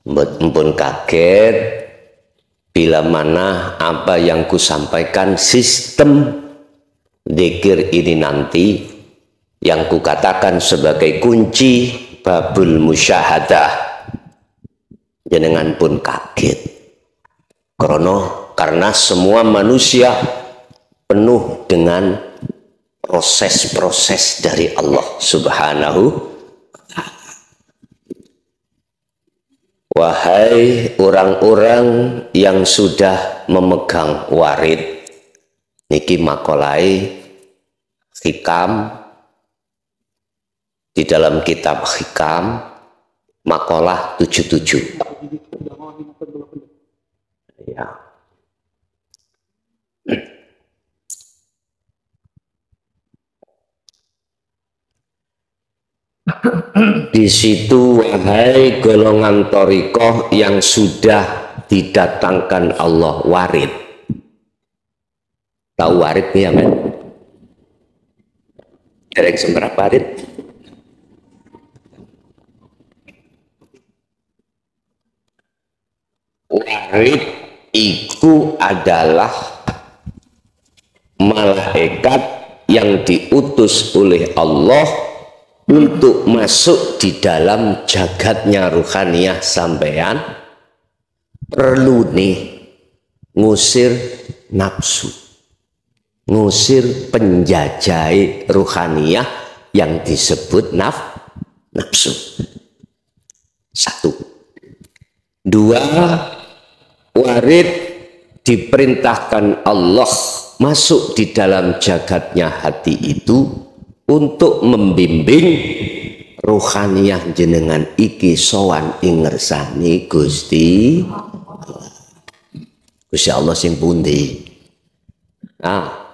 Mpun kaget bila mana apa yang kusampaikan sistem zikir ini nanti yang kukatakan sebagai kunci babul musyahadah, jenengan pun kaget karena semua manusia penuh dengan proses-proses dari Allah Subhanahu. Wahai orang-orang yang sudah memegang warid, niki makolai hikam di dalam kitab hikam makalah 77. Ya. Di situ, wahai golongan thariqah yang sudah didatangkan Allah warid. Tahu warid ya men? Derek seberapa warid? Warid itu adalah malaikat yang diutus oleh Allah untuk masuk di dalam jagatnya ruhaniyah sampean. Perlu nih ngusir nafsu, ngusir penjajah ruhaniyah yang disebut nafsu. Satu. Dua, warid diperintahkan Allah masuk di dalam jagatnya hati itu untuk membimbing ruhaniyah jenengan iki sowan ing ngersani Gusti Allah sing pundi. Nah,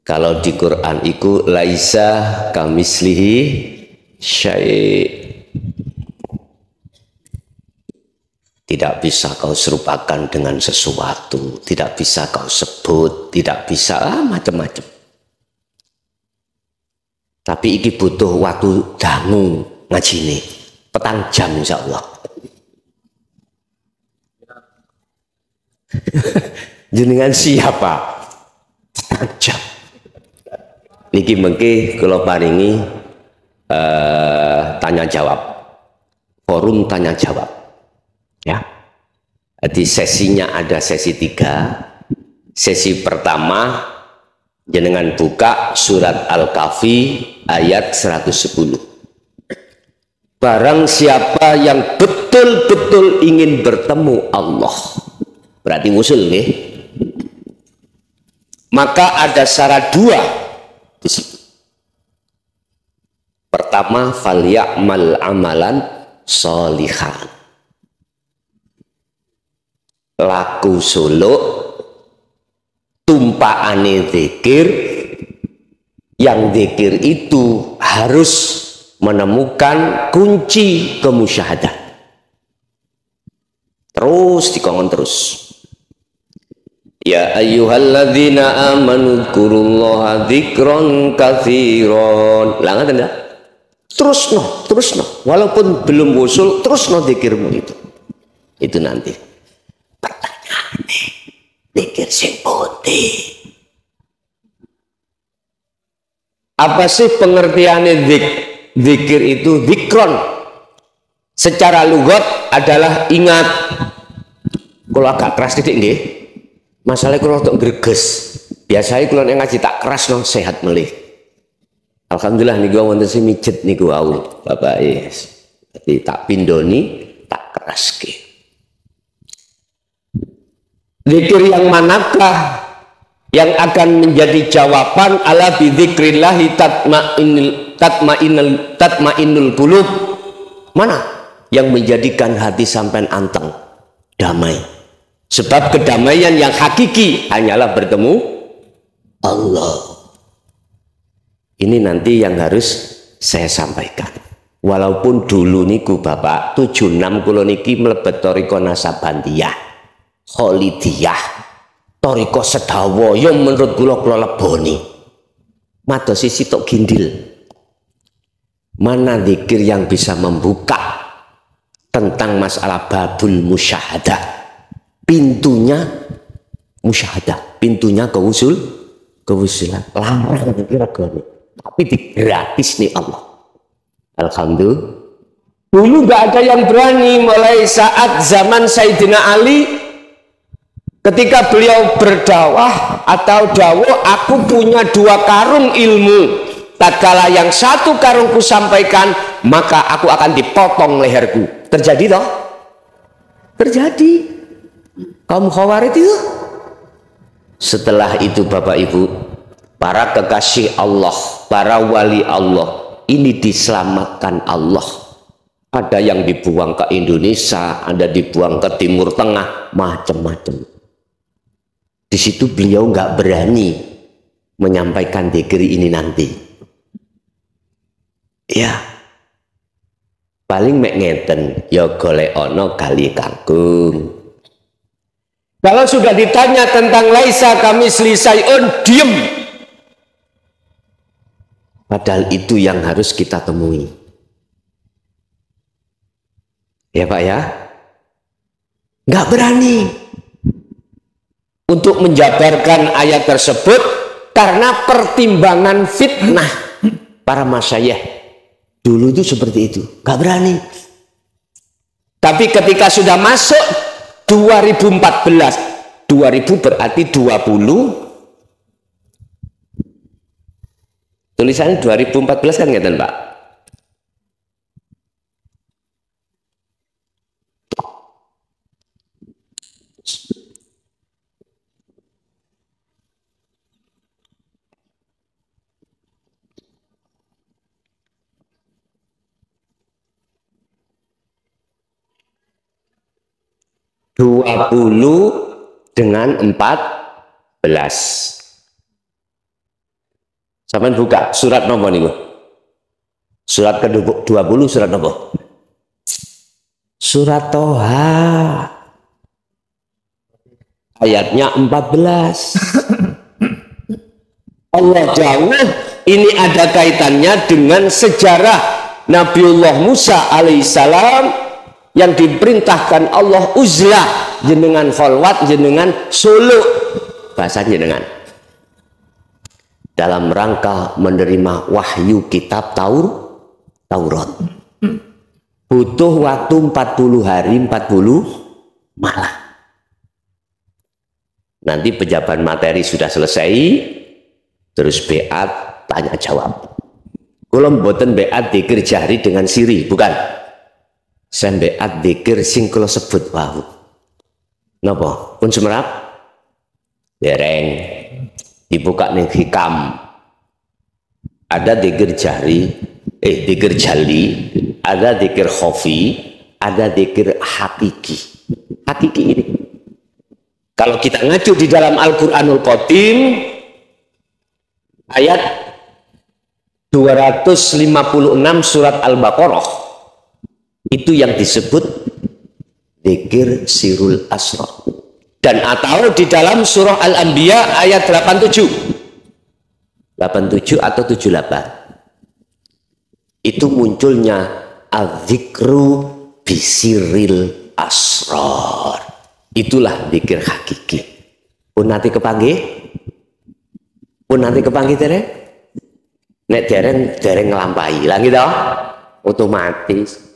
kalau di Quran iku laisa kamislihi syai', tidak bisa kau serupakan dengan sesuatu, tidak bisa kau sebut, tidak bisa macam-macam. Tapi iki butuh waktu dangu ngaji ini, petang jam insya Allah. Jenengan siapa? Petang jam. Niki mengki kula paringi tanya jawab, forum tanya jawab. Ya, di sesinya ada sesi 3. Sesi pertama jenengan buka surat Al-Kahfi ayat 110. Barang siapa yang betul-betul ingin bertemu Allah, berarti usul nih, maka ada syarat 2 di situ. Pertama, falyamal amalan sholihan, laku suluk tumpaane zikir, yang zikir itu harus menemukan kunci kemusyahadah. Terus dikongkon terus. Ya ayyuhalladzina amanu dzkurullaha dzikron katsiron. Lah ngoten ya. Terus no. Walaupun belum usul, terus no zikirmu itu. Itu nanti. Pertanyaannya, zikir sing pundi? Apa sih pengertiannya zikir itu? Zikron secara lugat adalah ingat. Kalau agak keras titik nggih, masalahnya kalau untuk greges, biasanya kalau yang ngaji tak keras no sehat melih. Alhamdulillah nih gua wonten sing mijet niku wau Bapak yes. Jadi tak pindoni tak keras ke. Zikir yang manakah yang akan menjadi jawaban ala bidzikrillahi tatmainnul qulub? Mana yang menjadikan hati sampai anteng, damai? Sebab kedamaian yang hakiki hanyalah bertemu Allah. Ini nanti yang harus saya sampaikan. Walaupun dulu niku Bapak 76 kula niki mlebet thariqah Nasabandiyah, Kholidiyah, thariqah sedawa yang menurut kula leboni. Mados sisi tok gindil. Mana zikir yang bisa membuka tentang masalah babul musyahadah, pintunya musyahadah, pintunya kewusulan. Larang regane, tapi gratis nih Allah. Alhamdulillah. Dulu nggak ada yang berani, mulai saat zaman Sayyidina Ali, ketika beliau berdakwah atau dakwah, aku punya 2 karung ilmu. Tatkala yang 1 karungku sampaikan, maka aku akan dipotong leherku. Terjadi toh? Terjadi. Kaum Khawarij itu. Setelah itu Bapak Ibu, para kekasih Allah, para wali Allah, ini diselamatkan Allah. Ada yang dibuang ke Indonesia, ada dibuang ke Timur Tengah, macam-macam. Di situ beliau nggak berani menyampaikan degree ini nanti. Ya, paling mek ngeten, ya golek ono kali kangkung. Kalau sudah ditanya tentang laisa kamisli syai'un, diem. Padahal itu yang harus kita temui. Ya Pak ya, nggak berani untuk menjabarkan ayat tersebut karena pertimbangan fitnah para masyayikh dulu itu seperti itu, nggak berani. Tapi ketika sudah masuk 2014, 2000 berarti 20, tulisannya 2014 kan ngeten Pak. dengan 14. Sampeyan buka surat nomor niku. Surat ke-20 surat nomor. Surat Toha. Ayatnya 14. Allah jauh, ini ada kaitannya dengan sejarah Nabiullah Musa alaihissalam yang diperintahkan Allah uzlah, jenengan kholwat, jenengan solo, bahasa jenengan, dalam rangka menerima wahyu kitab Taurat. Butuh waktu 40 hari 40 malam. Nanti pejabat materi sudah selesai, terus beat tanya jawab. Kalau mboten beat dikir jahri dengan siri, bukan. Saya beat dikir sing kula sebut wau. Napa? Pun semerap? Dereng. Dibuka ning hikam. Ada dikir jahri, dikir jali, ada dikir khofi, ada dikir hakiki. Hakiki ini. Kalau kita ngacu di dalam Al-Qur'anul Qadim, ayat 256 surat Al-Baqarah, itu yang disebut dzikir sirul asrar. Dan atau di dalam surah Al-Anbiya ayat 87 atau 78, itu munculnya adzikru bisiril asrar. Itulah dzikir hakiki. Pun nanti kepanggih dereng. Nek dereng nglampahi lagi toh, otomatis.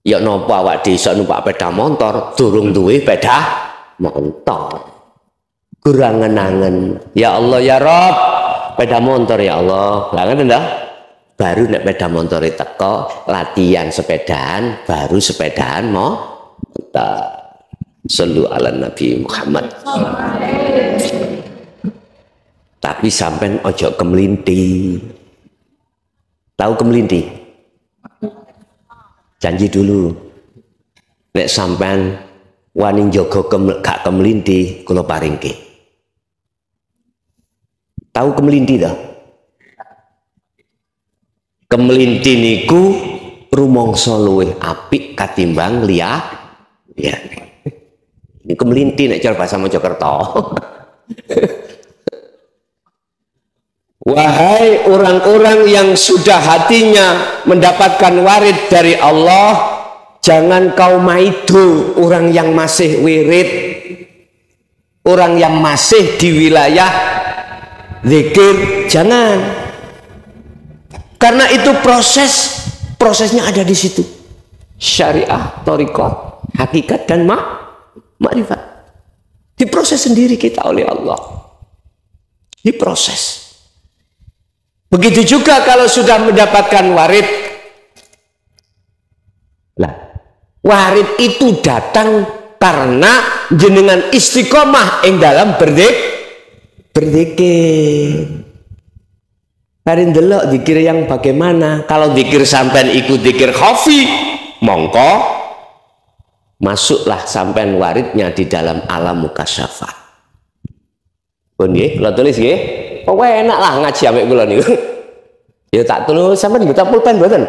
Ya nopo awak desa numpak sepeda motor, durung duwe sepeda motor. Kurang ngenangen. Ya Allah ya Rob, sepeda motor ya Allah. Lah ngoten dah. Baru nek sepeda motor teko, latihan sepedaan, baru sepedaan mau motor. Sallu ala Nabi Muhammad. Tapi sampean ojo kemelinti. Tahu kemelinti? Janji dulu. Nek sampean wani njaga gak kemelinti, kula paringke. Tahu kemelinti ta? Kemelinti niku rumangsa luwih apik katimbang liya. Ya. Ini kemelinti nek cara bahasa Mojokerto. Wahai orang-orang yang sudah hatinya mendapatkan warid dari Allah, Jangan kau maido orang yang masih wirid, orang yang masih di wilayah zikir, jangan. Karena itu prosesnya ada di situ. Syariah, thariqah, hakikat dan makrifat. Diproses sendiri kita oleh Allah. Diproses. Begitu juga kalau sudah mendapatkan warid. Lah, warid itu datang karena jenengan istiqomah ing dalam berzikir. Hari ndelok zikir yang bagaimana? Kalau zikir sampean ikut zikir khafi, mongko masuklah sampean waridnya di dalam alam mukasyafah. Pun nggih, kula tulis nggih. Pokoknya enak lah ngaji ambek kula niku. Ya tak tulis sampean buta pulpen mboten?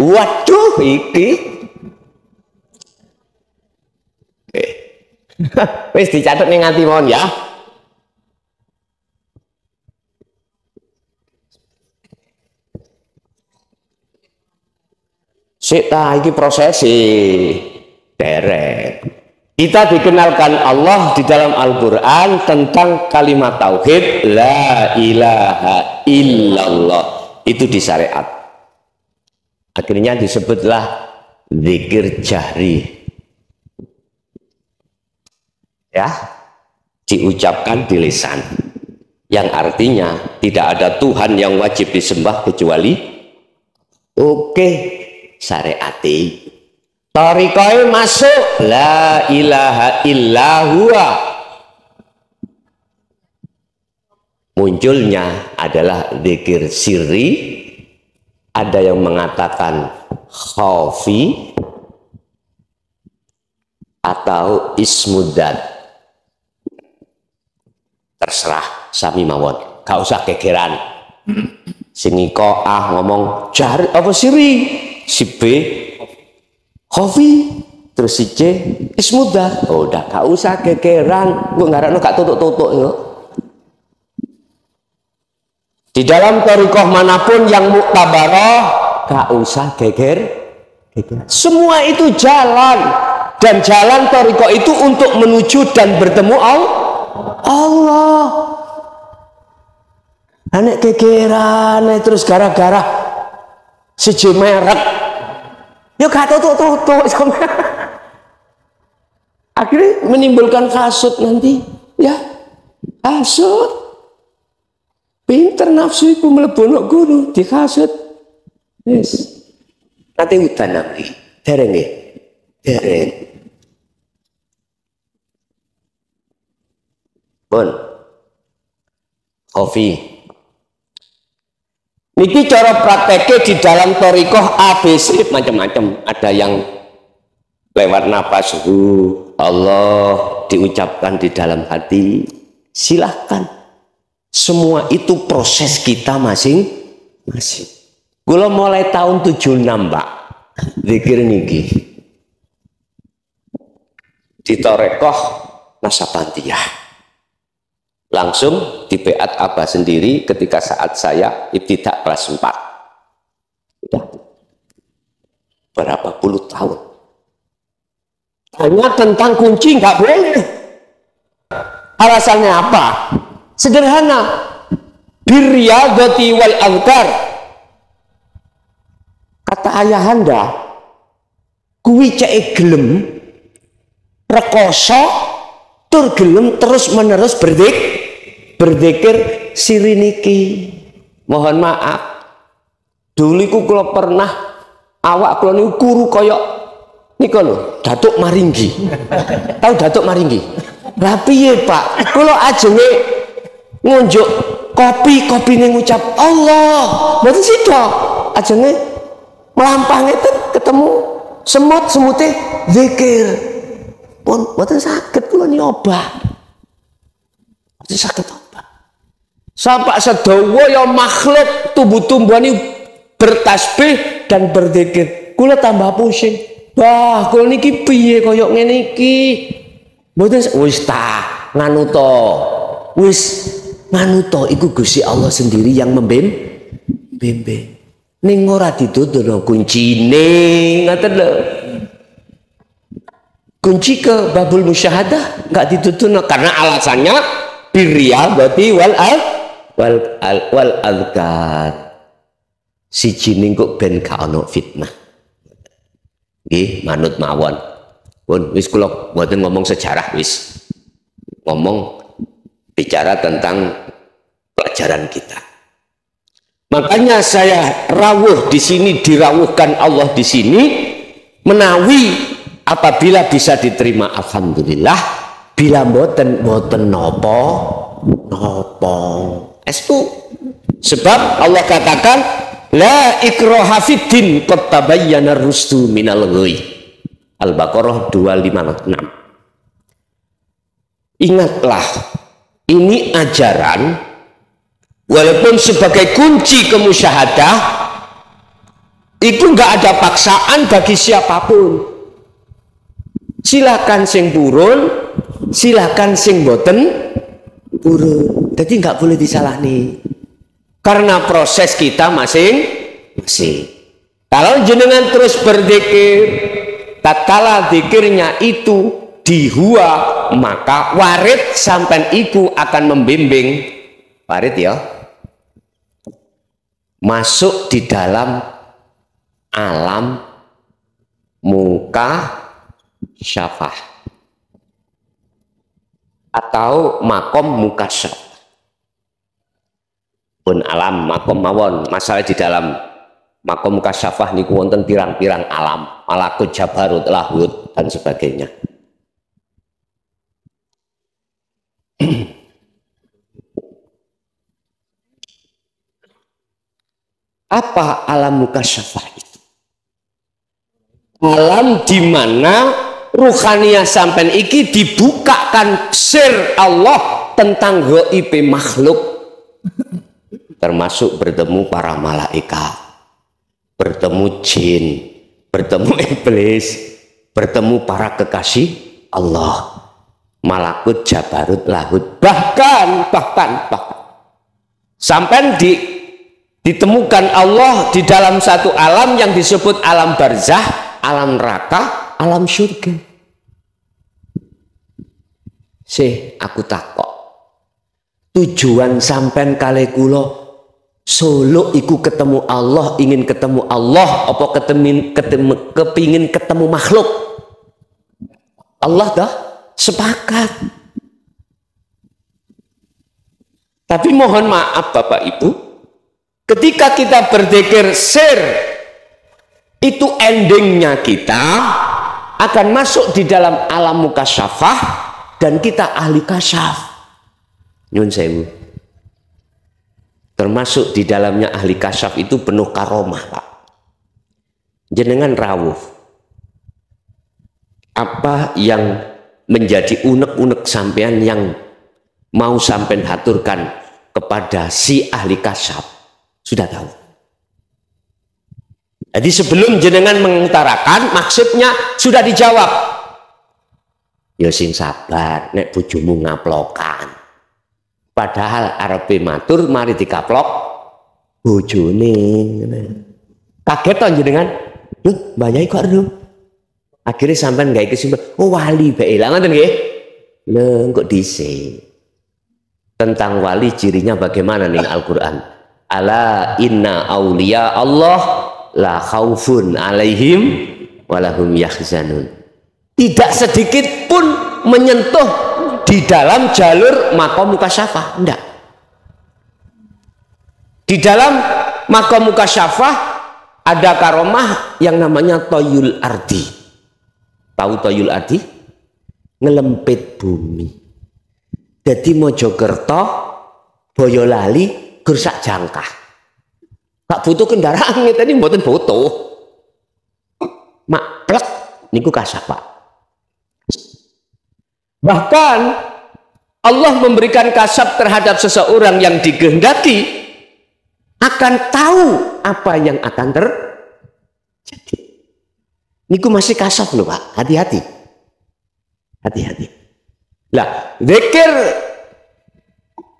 Waduh, iki. Wis dicatat ning ati mawon ya. Sik ta iki prosesi derek. Kita dikenalkan Allah di dalam Al-Qur'an tentang kalimat tauhid la ilaha illallah. Itu di syariat. Akhirnya disebutlah zikir jahri. Ya, diucapkan di lisan. Yang artinya tidak ada Tuhan yang wajib disembah kecuali syariati. Thariqah masuk la ilaha illahuwa. Munculnya adalah zikir sirri, ada yang mengatakan khafi atau ismudzat. Terserah sami mawon, gak usah gegeran. Sing ngomong jahri apa sirri, si B khafi, terus si C ismudzat. Oh, udah gak usah gegeran, gue ngarakno gak tutuk-tutuk yo. Di dalam thariqah manapun yang muktabarah, gak usah geger. Semua itu jalan, dan jalan thariqah itu untuk menuju dan bertemu Allah. Anek gegeran terus gara-gara siji merek. Ya gak tutuk-tutuk. Akhirnya menimbulkan kasut nanti, ya. Kasut. Pinter nafsu iku mlebonok guru dikasut. Yes. Nanti udan nanti. Dereng nggih. Dereng. Pun. Kopi. Niki cara prakteknya di dalam thariqah ABC macam-macam. Ada yang lewat nafas Allah diucapkan di dalam hati. Silahkan. Semua itu proses kita masing-masing. Gula mulai tahun 76, Pak. Zikir niki. Di thariqah Nasabandiyah. Langsung di beat Abah sendiri ketika saat saya ibtidak kelas 4. Sudah berapa puluh tahun. Hanya tentang kunci nggak boleh. Alasannya apa? Sederhana. Birriyadati wal azkar. Kata ayahanda, kuwi cek gelem rekoso tur gelem terus menerus berzikir siriniki. Mohon maaf, dulu iku kula pernah awak kula niku kuru koyok niku lho, Datuk Maringgi. Tahu Datuk Maringgi? Lah piye, Pak? Kula ajenge ngunjuk kopi-kopine ngucap Allah. Mboten sida. Ajenge melampah ngeten ketemu semut-semute zikir. Pun mboten saged kula nyoba. Mboten saged obat. Sampai sedawa ya makhluk tumbuh-tumbuhan ini bertasbih dan berzikir. Kula tambah pusing. Wah, kula niki piye kaya ngene iki? Mboten wis ta nganu to. Wis nganu to iku Gusti Allah sendiri yang membimbing. Ning ora dituturno kuncine, ngoten lho. kunci ke babul musyahadah nggak ditutup karena alasannya birriyadati wal azkar. Siji kok ben gak ono fitnah. Nggih, manut mawon. Pun wis kula mboten ngomong sejarah wis. Ngomong bicara tentang pelajaran kita. Makanya saya rawuh di sini, dirawuhkan Allah di sini menawi apabila bisa diterima alhamdulillah, bila mboten nopo estu. Sebab Allah katakan la ikraha fiddin qad tabayyana rusdu minal ghayy. Al-Baqarah 256. Ingatlah, ini ajaran walaupun sebagai kunci kemusyahadah itu enggak ada paksaan bagi siapapun. Silakan sing purun, silakan sing boten purun. Jadi enggak boleh disalahni. Karena proses kita masing-masing. Kalau jenengan terus berzikir, tatkala zikirnya itu dihua, maka warid sampai iku akan membimbing warid ya masuk di dalam alam muka syafah atau makom muka syafah. Pun alam makom mawon, masalah di dalam makom kasyafah niku wonten pirang-pirang alam, malakut, jabarut, lahut dan sebagainya. Apa alam mukasyafah itu? Alam di mana ruhaniyah sampean iki dibukakan sir Allah tentang gaib makhluk. Termasuk bertemu para malaikat, bertemu jin, bertemu iblis, bertemu para kekasih Allah, malakut, jabarut, lahut, bahkan sampai ditemukan Allah di dalam satu alam yang disebut alam barzah, alam neraka, alam surga. Aku takok, tujuan sampean kali kula Solo iku ketemu Allah, ingin ketemu Allah, apa kepingin ketemu makhluk? Allah dah sepakat. Tapi mohon maaf Bapak Ibu, ketika kita berzikir sir, itu endingnya kita akan masuk di dalam alam mukasyafah dan kita ahli kasyaf. Nyun sewu. Termasuk di dalamnya ahli kasyaf itu penuh karomah, Pak. Jenengan rawuh. Apa yang menjadi unek-unek sampean yang mau sampean haturkan kepada si ahli kasyaf? Sudah tahu. Jadi sebelum jenengan mengutarakan, maksudnya sudah dijawab. Ya sing sabar, nek bojomu ngaplokan. Padahal arepe matur mari dikaplok bojone. Kaget to jenengan? Loh, Mbak Yai kok ero? Akhirnya sampean gawe kesimpulan, oh wali bae. Lah ngoten nggih. Lho, kok dhisik. Tentang wali cirinya bagaimana nih Al-Qur'an? Ala inna auliya Allah la khaufun alaihim walahum yahzanun. Tidak sedikit pun menyentuh di dalam jalur makom mukasyafah, enggak. Di dalam makom mukasyafah ada karomah yang namanya toyul ardi. Tahu toyul ardi? Ngelempit bumi. Jadi Mojokerto, Boyolali, Gersak Jangkah. Gak butuh kendaraan, tadi mboten butuh. Mak plek niku kasyafah. Bahkan Allah memberikan kasyaf terhadap seseorang yang dikehendaki akan tahu apa yang akan terjadi. Niku masih kasyaf loh Pak, hati-hati. Hati-hati. Lah, zikir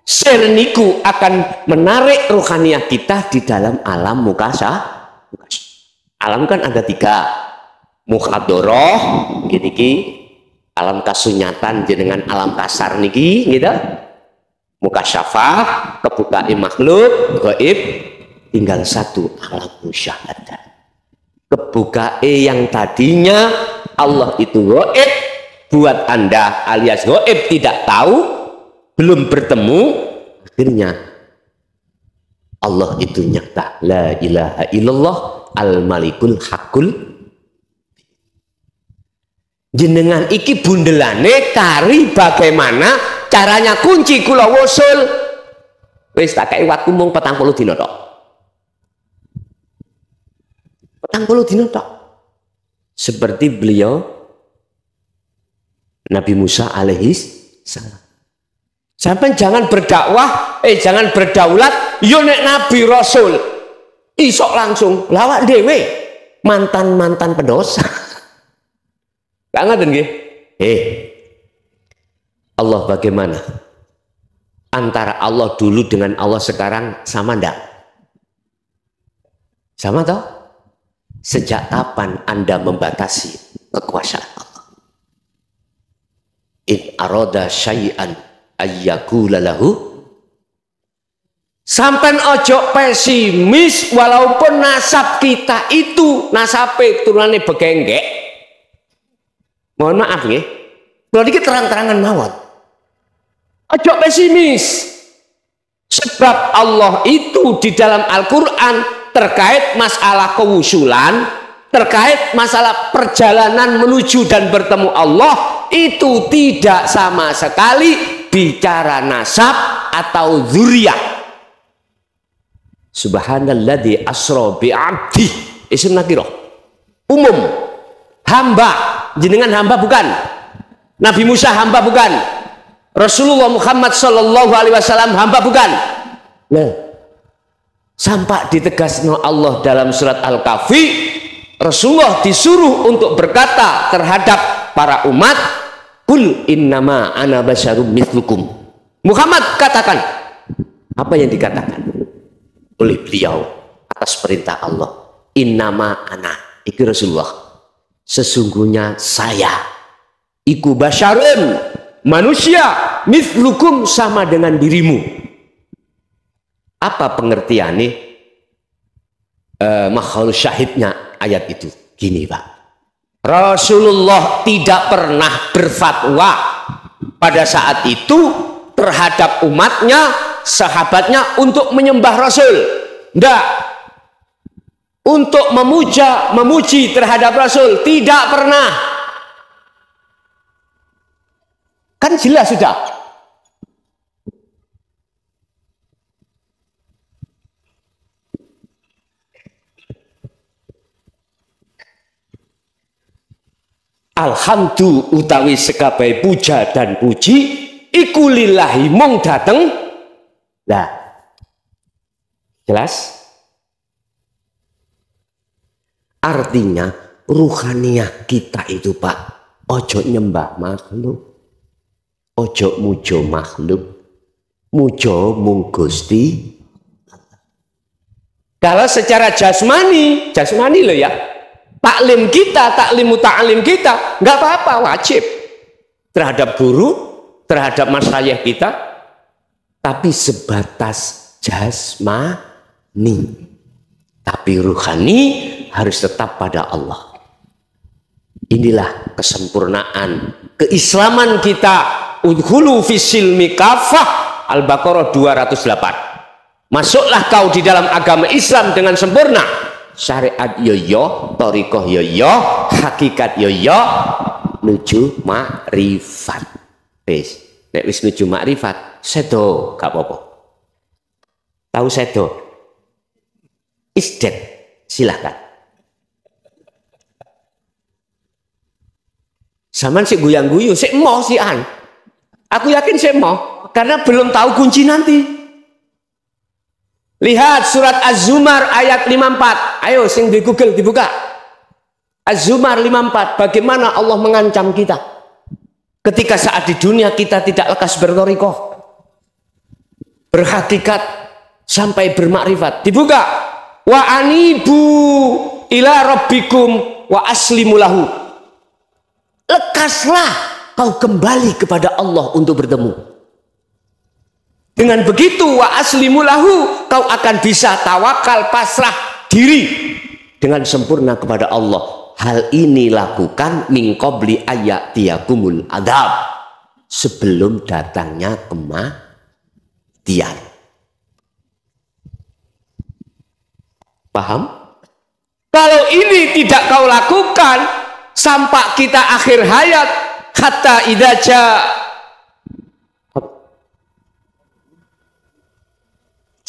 sir niku akan menarik rohaniah kita di dalam alam mukasyafah. Alam kan ada 3. Mukhadoroh, gini. Alam kasunyatan jenengan alam kasar niki gitu. Mukasyafah, kebukai makhluk, gaib, tinggal satu alam musyahadah. Kebukai yang tadinya Allah itu gaib buat Anda alias gaib tidak tahu, belum bertemu, akhirnya Allah itu nyata. La ilaha illallah al-malikul hakul. Jenengan iki bundelane kari bagaimana caranya kunci kula wusul. Wis tak kei waktu mung 40 dina tok. 40 dina tok. Seperti beliau Nabi Musa alaihi salam. Sampai jangan berdakwah, jangan berdaulat, yo nek Nabi Rasul isok langsung lawak dewe mantan-mantan pendosa. Gak ngaten nggih? Allah bagaimana? Antara Allah dulu dengan Allah sekarang sama ndak? Sama toh? Sejak kapan Anda membatasi kekuasaan Allah? In arada syai'an ayyakula lahu. Sampai ojo pesimis walaupun nasab kita itu nasabe turunane begenggek. Mohon maaf nggih. Kalau dikit terang-terangan mawon. Ojo pesimis. Sebab Allah itu di dalam Al-Qur'an terkait masalah kewusulan, terkait masalah perjalanan menuju dan bertemu Allah itu tidak sama sekali bicara nasab atau dzurriyyah. Subhanalladzi asra bi'abdi isim nakirah umum, hamba. Jenengan hamba bukan? Nabi Musa hamba bukan? Rasulullah Muhammad sallallahu alaihi wasallam hamba bukan? Nah, sampai ditegasno Allah dalam surat Al-Kahfi, Rasulullah disuruh untuk berkata terhadap para umat, "Qul innama ana basyarum mithlukum." Muhammad katakan apa yang dikatakan oleh beliau atas perintah Allah, innama ana, itu Rasulullah, sesungguhnya saya iku basyarun, manusia, mithlukum, sama dengan dirimu. Apa pengertiannya? Makhul syahidnya ayat itu gini Pak, Rasulullah tidak pernah berfatwa pada saat itu terhadap umatnya, sahabatnya untuk menyembah Rasul. Tidak. Untuk memuja, memuji terhadap Rasul. Tidak pernah. Kan jelas sudah. Alhamdulillah utawi sekabai puja dan puji iku lillahi mung dateng. Lah. Jelas? Artinya ruhaniyah kita itu Pak, ojo nyembah makhluk, ojo mujo makhluk, mujo mung Gusti. Kalau secara jasmani loh ya, taklim kita, taklim muta'alim kita, nggak apa-apa, wajib terhadap guru, terhadap masyayikh kita, tapi sebatas jasmani. Tapi ruhani harus tetap pada Allah. Inilah kesempurnaan keislaman kita. Udkhulu fis-silmi kafah, Al-Baqarah 208. Masuklah kau di dalam agama Islam dengan sempurna. Syariat yoyo, thariqah yoyo, hakikat yoyo, nuju makrifat. Nek wis nuju makrifat, sedo gak apa-apa. Tahu sedo? Isdet, silahkan. Zaman si guyang-guyu, si mau si an. Aku yakin si mau, karena belum tahu kunci nanti. Lihat surat Az-Zumar ayat 54. Ayo sing di Google dibuka. Az-Zumar 54. Bagaimana Allah mengancam kita ketika saat di dunia kita tidak lekas berthariqah, berhakikat sampai bermakrifat. Dibuka. Wa anibu ila rabbikum wa aslimu lahu. Lekaslah kau kembali kepada Allah untuk bertemu. Dengan begitu wa aslimu lahu, kau akan bisa tawakal, pasrah diri dengan sempurna kepada Allah. Hal ini lakukan min qabli ayatiyakumul adab, sebelum datangnya kematian. Paham? Kalau ini tidak kau lakukan sampai kita akhir hayat, hatta idza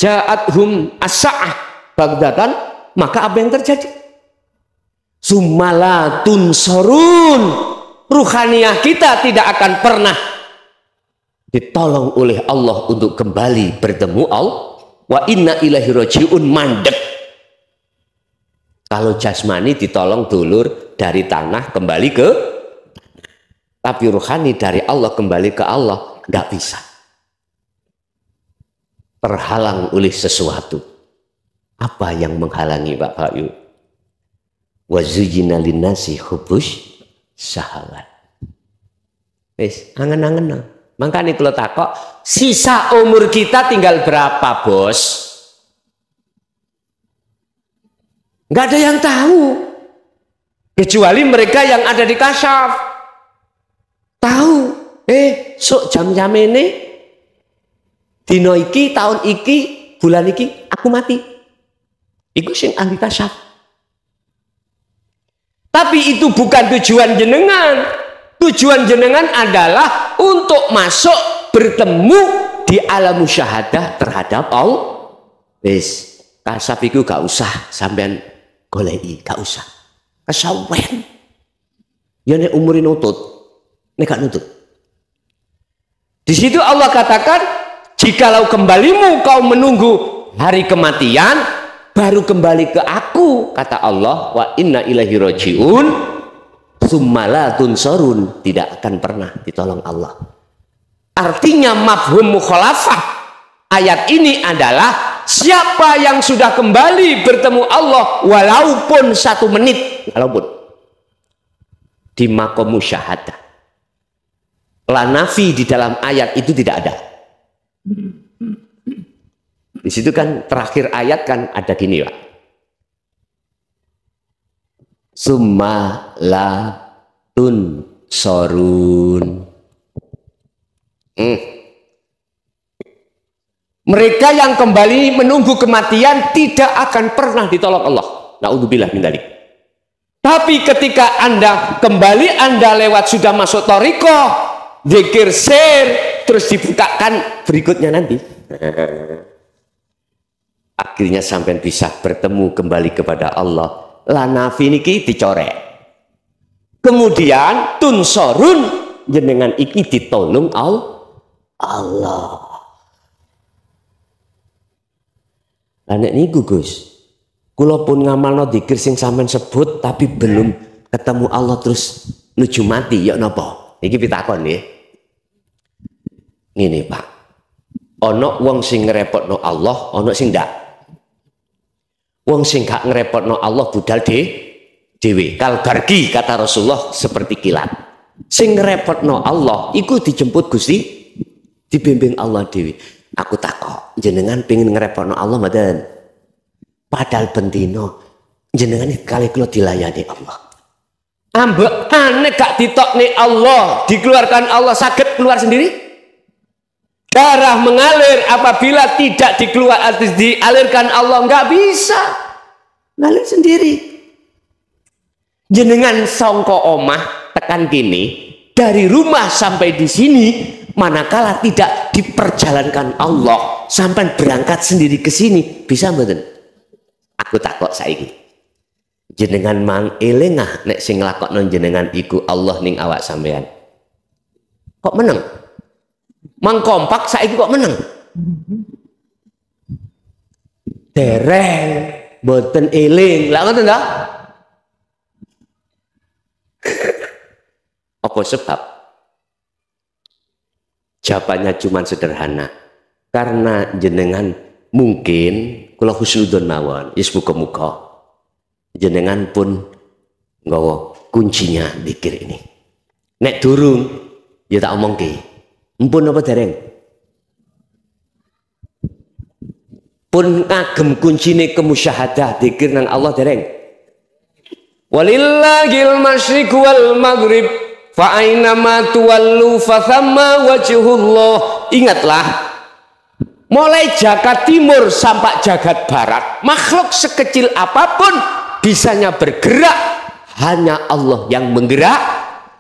ja'athum as-sa'ah bagdatan, maka apa yang terjadi? Summalatun sorun, ruhaniyah kita tidak akan pernah ditolong oleh Allah untuk kembali bertemu Allah. Wa inna ilaihi rajiun, mandek. Kalau jasmani ditolong dulur dari tanah kembali ke, tapi ruhani dari Allah kembali ke Allah nggak bisa. Terhalang oleh sesuatu. Apa yang menghalangi Pak Bayu? Wa zuyyina linnasi hubbus syahawat. Wis angen-angen. Makanya kalau takok, sisa umur kita tinggal berapa, Bos? Nggak ada yang tahu. Kecuali mereka yang ada di kasyaf. Tahu. Sok jam-jam ini, dino iki, tahun iki, bulan iki, aku mati. Iku sing ahli kasyaf. Tapi itu bukan tujuan jenengan. Tujuan jenengan adalah untuk masuk bertemu di alam musyahadah terhadap Allah. Wis, kasyaf iku gak usah sampean goleki, gak usah. Kesawen. Ya nek umurin nutut, nek gak nutut. Di situ Allah katakan, jikalau kembalimu kau menunggu hari kematian, baru kembali ke aku, kata Allah, wa inna ilaihi rajiun, summalatun sorun, tidak akan pernah ditolong Allah. Artinya mafhum mukhalafah ayat ini adalah siapa yang sudah kembali bertemu Allah walaupun 1 menit, walaupun di makom musyahadah, la nafi di dalam ayat itu tidak ada. Di situ kan terakhir ayat kan ada gini, Pak. Summa la tun sorun. Mereka yang kembali menunggu kematian tidak akan pernah ditolong Allah. Na'udzubillah min dzalik. Tapi ketika Anda kembali, Anda lewat sudah masuk thariqah, zikir sir, terus dibukakan berikutnya nanti. Akhirnya sampai bisa bertemu kembali kepada Allah. Lanafi niki dicorek. Kemudian tunsorun, jenengan iki ditolong Allah. Anak ini Gus, kula pun ngamalno dzikir sing sampean sebut tapi belum ketemu Allah terus nuju mati, ya napa? Iki pitakon nggih. Ngene, Pak. Ana wong sing ngrepotno Allah, ana sing ndak. Wong sing gak ngrepotno Allah budal dhewe. Kal bargi kata Rasulullah seperti kilat. Sing ngrepotno Allah iku dijemput Gusti, dibimbing Allah dhewe. Aku takok, jenengan pengen ngrepotno Allah mboten? Padahal bendino jenengan kali kula dilayani Allah. Ambekane gak ditokne Allah, dikeluarkan Allah saged keluar sendiri? Darah mengalir apabila tidak dialirkan Allah, nggak bisa ngalir sendiri. Jenengan songko omah tekan gini, dari rumah sampai di sini, manakala tidak diperjalankan Allah sampai berangkat sendiri ke sini, bisa mboten? Aku takok saiki. Jenengan mang elengah nek sing nglakokno jenengan iku Allah ning awak sampean. Kok meneng? Mang kompak saiki kok meneng. Dereng boten eling. Lah ngoten ta? Apa sebab? Jawabannya cuma sederhana. Karena jenengan mungkin kula husnudzon mawon, yes muga-muga jenengan pun nggawa kuncinya dzikir ini. Nek durung Ya tak omongke. Mpun apa dereng? Pun ngagem kuncine kemusyahadah dzikir nang Allah dereng. Walillahil masyriq wal maghrib fa aina ma tuwallu fa thamma wajhullah. Ingatlah, mulai jagat timur sampai jagat barat, makhluk sekecil apapun bisanya bergerak, hanya Allah yang menggerak.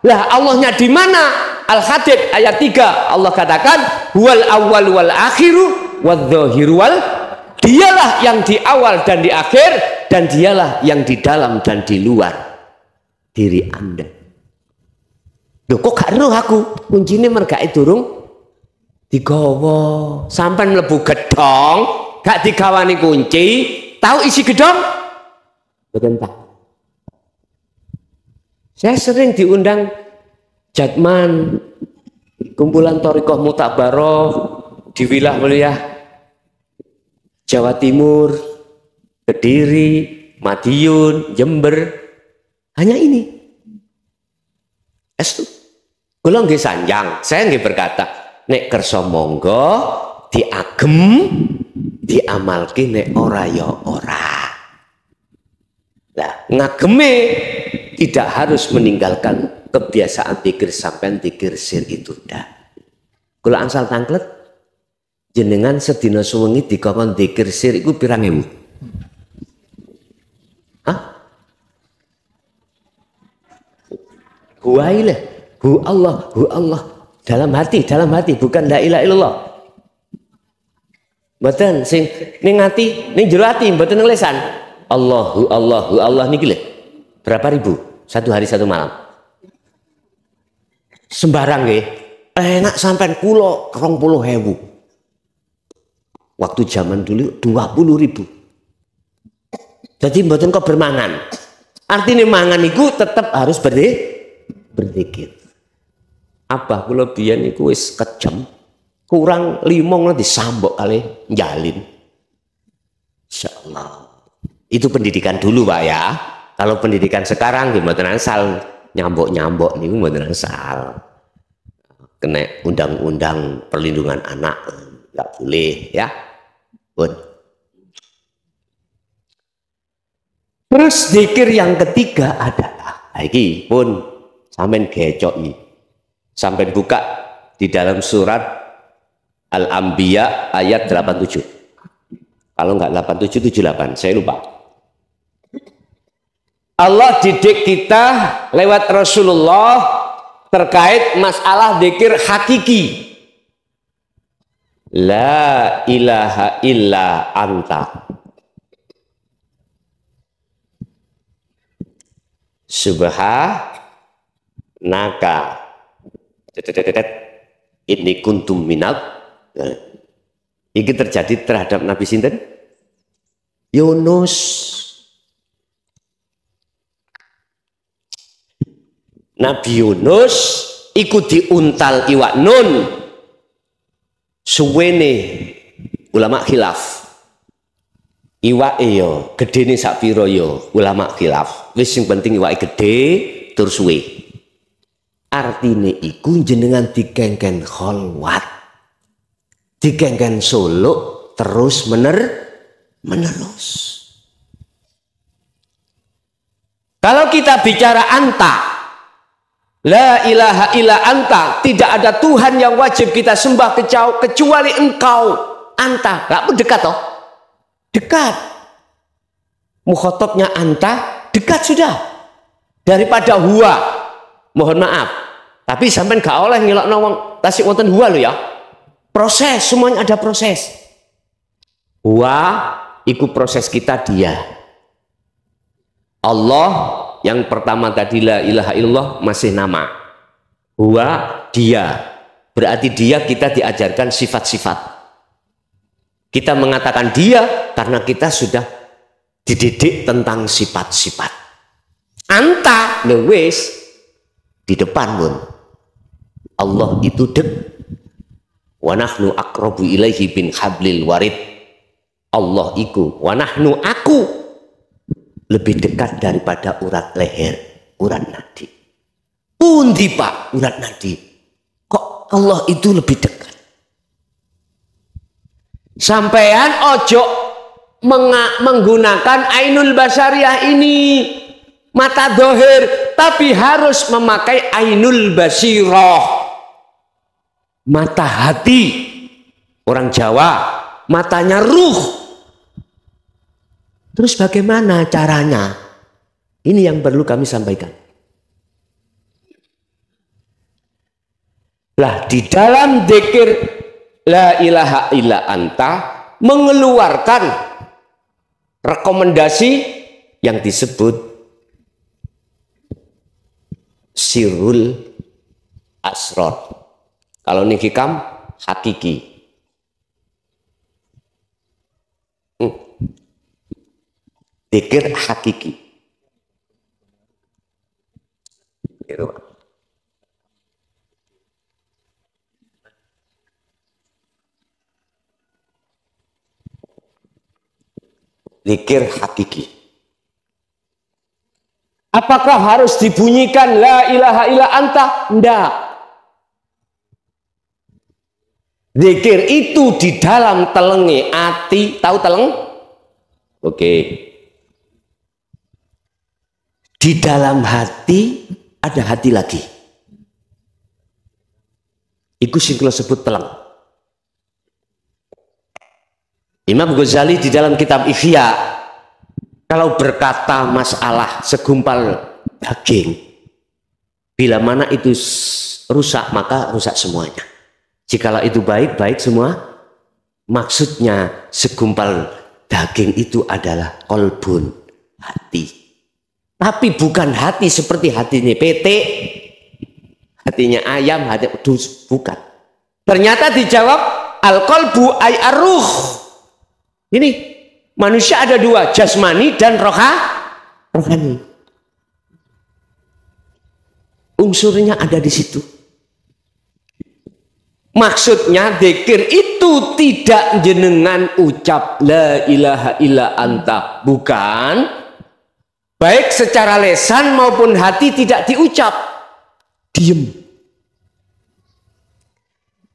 Lah Allahnya di mana? Al-Hadid ayat 3 Allah katakan huwal awwal wal akhiru wadz-dzahiru wal, dialah yang di awal dan di akhir, dan dialah yang di dalam dan di luar diri Anda. Loh kok gak roh aku? Kuncine mergae durung digawa. Sampai mlebu gedhong gak digawani kunci, tahu isi gedhong? Mboten tahu. Saya sering diundang Jatman, kumpulan Thariqah Mutabaroh di wilayah Jawa Timur, Kediri, Madiun, Jember. Hanya ini. Estu. Kula nggih sanjang, saya nggih berkata, nek kersa monggo diagem, diamalke, nek ora ya ora. Nah, ngageme tidak harus meninggalkan kebiasaan dzikir sampean dzikir sir itu dah. Kula angsal tangklet jenengan sedina suwengi dikon dzikir sir iku pirang ewu? Hah? Huwailah, hu Allah, dalam hati, bukan la ilaha illallah. Mboten sing ning ati, ning jero ati mboten ning lesan. Allah niki lho. Berapa ribu? Satu hari satu malam. Sembarang nggih. Enak sampean kula 20.000. Waktu zaman dulu 20.000. Jadi mboten kok bermangan. Artinya mangan iku tetap harus berzikir. Apa kula biyen iku wis kejem, kurang 5 nanti sambok kali njalin. Insyaallah. Itu pendidikan dulu Pak ya. Kalau pendidikan sekarang gimana asal nyambok nih gimana asal kena undang-undang perlindungan anak nggak boleh ya. Pun. Terus zikir yang ketiga adalah lagi pun sampean gecoki. Sampean buka di dalam surat Al-Anbiya ayat 87. Kalau nggak 87 78, saya lupa. Allah didik kita lewat Rasulullah terkait masalah zikir hakiki. La ilaha illa anta. Subhanaka. Ini kuntum minal. Ini terjadi terhadap Nabi sinten? Yunus. Nabi Yunus ikut diuntal iwak nun. Suwene ulama khilaf. Iwak yo gedene sak pira yo ulama khilaf. Wis sing penting iwake gede tur suwe. Artine iku jenengan dikengken kholwat. Dikengken suluk terus menerus. Kalau kita bicara anta, la ilaha illa anta, tidak ada Tuhan yang wajib kita sembah kecuali engkau. Anta, gak mendekat toh? Dekat. Mukhotabnya anta, dekat sudah. Daripada huwa, mohon maaf. Tapi sampai gak oleh ngilok nawang tasik wonten huwa lo ya. Proses, semuanya ada proses. Huwa, ikut proses kita dia. Allah yang pertama tadi la ilaha illallah masih nama. Huwa dia. Berarti dia kita diajarkan sifat-sifat. Kita mengatakan dia karena kita sudah dididik tentang sifat-sifat. Anta lewis di depan pun. Allah itu wa nahnu aqrabu ilaihi bin hablil warid. Allah iku wa nahnu aku lebih dekat daripada urat leher, urat nadi. Pundi Pak urat nadi? Allah itu lebih dekat. Sampean ojo menggunakan ainul basariyah ini, mata dohir, tapi harus memakai ainul basirah, mata hati. Orang Jawa matanya ruh. Terus bagaimana caranya? Ini yang perlu kami sampaikan. Lah di dalam dzikir la ilaha illa anta mengeluarkan rekomendasi yang disebut sirrul asrar. Kalau ini hikam hakiki. Dzikir hakiki. Gitu. Dzikir hakiki. Apakah harus dibunyikan la ilaha illa anta? Enggak. Dzikir itu di dalam telengi hati. Tahu teleng? Oke. Di dalam hati ada hati lagi. Iku sing kula sebut teleng. Imam Ghazali di dalam kitab Ihya kalau berkata masalah segumpal daging, bila mana itu rusak maka rusak semuanya. Jikalau itu baik, baik semua. Maksudnya segumpal daging itu adalah kolbun, hati. Tapi bukan hati seperti hatinya PT, hatinya ayam, hati bukan. Ternyata dijawab al-qalbu ay ar-ruh. Ini manusia ada dua, jasmani dan rohani. Unsurnya ada di situ. Maksudnya dzikir itu tidak jenengan ucap la ilaha illa anta, bukan. Baik secara lesan maupun hati tidak diucap, diem.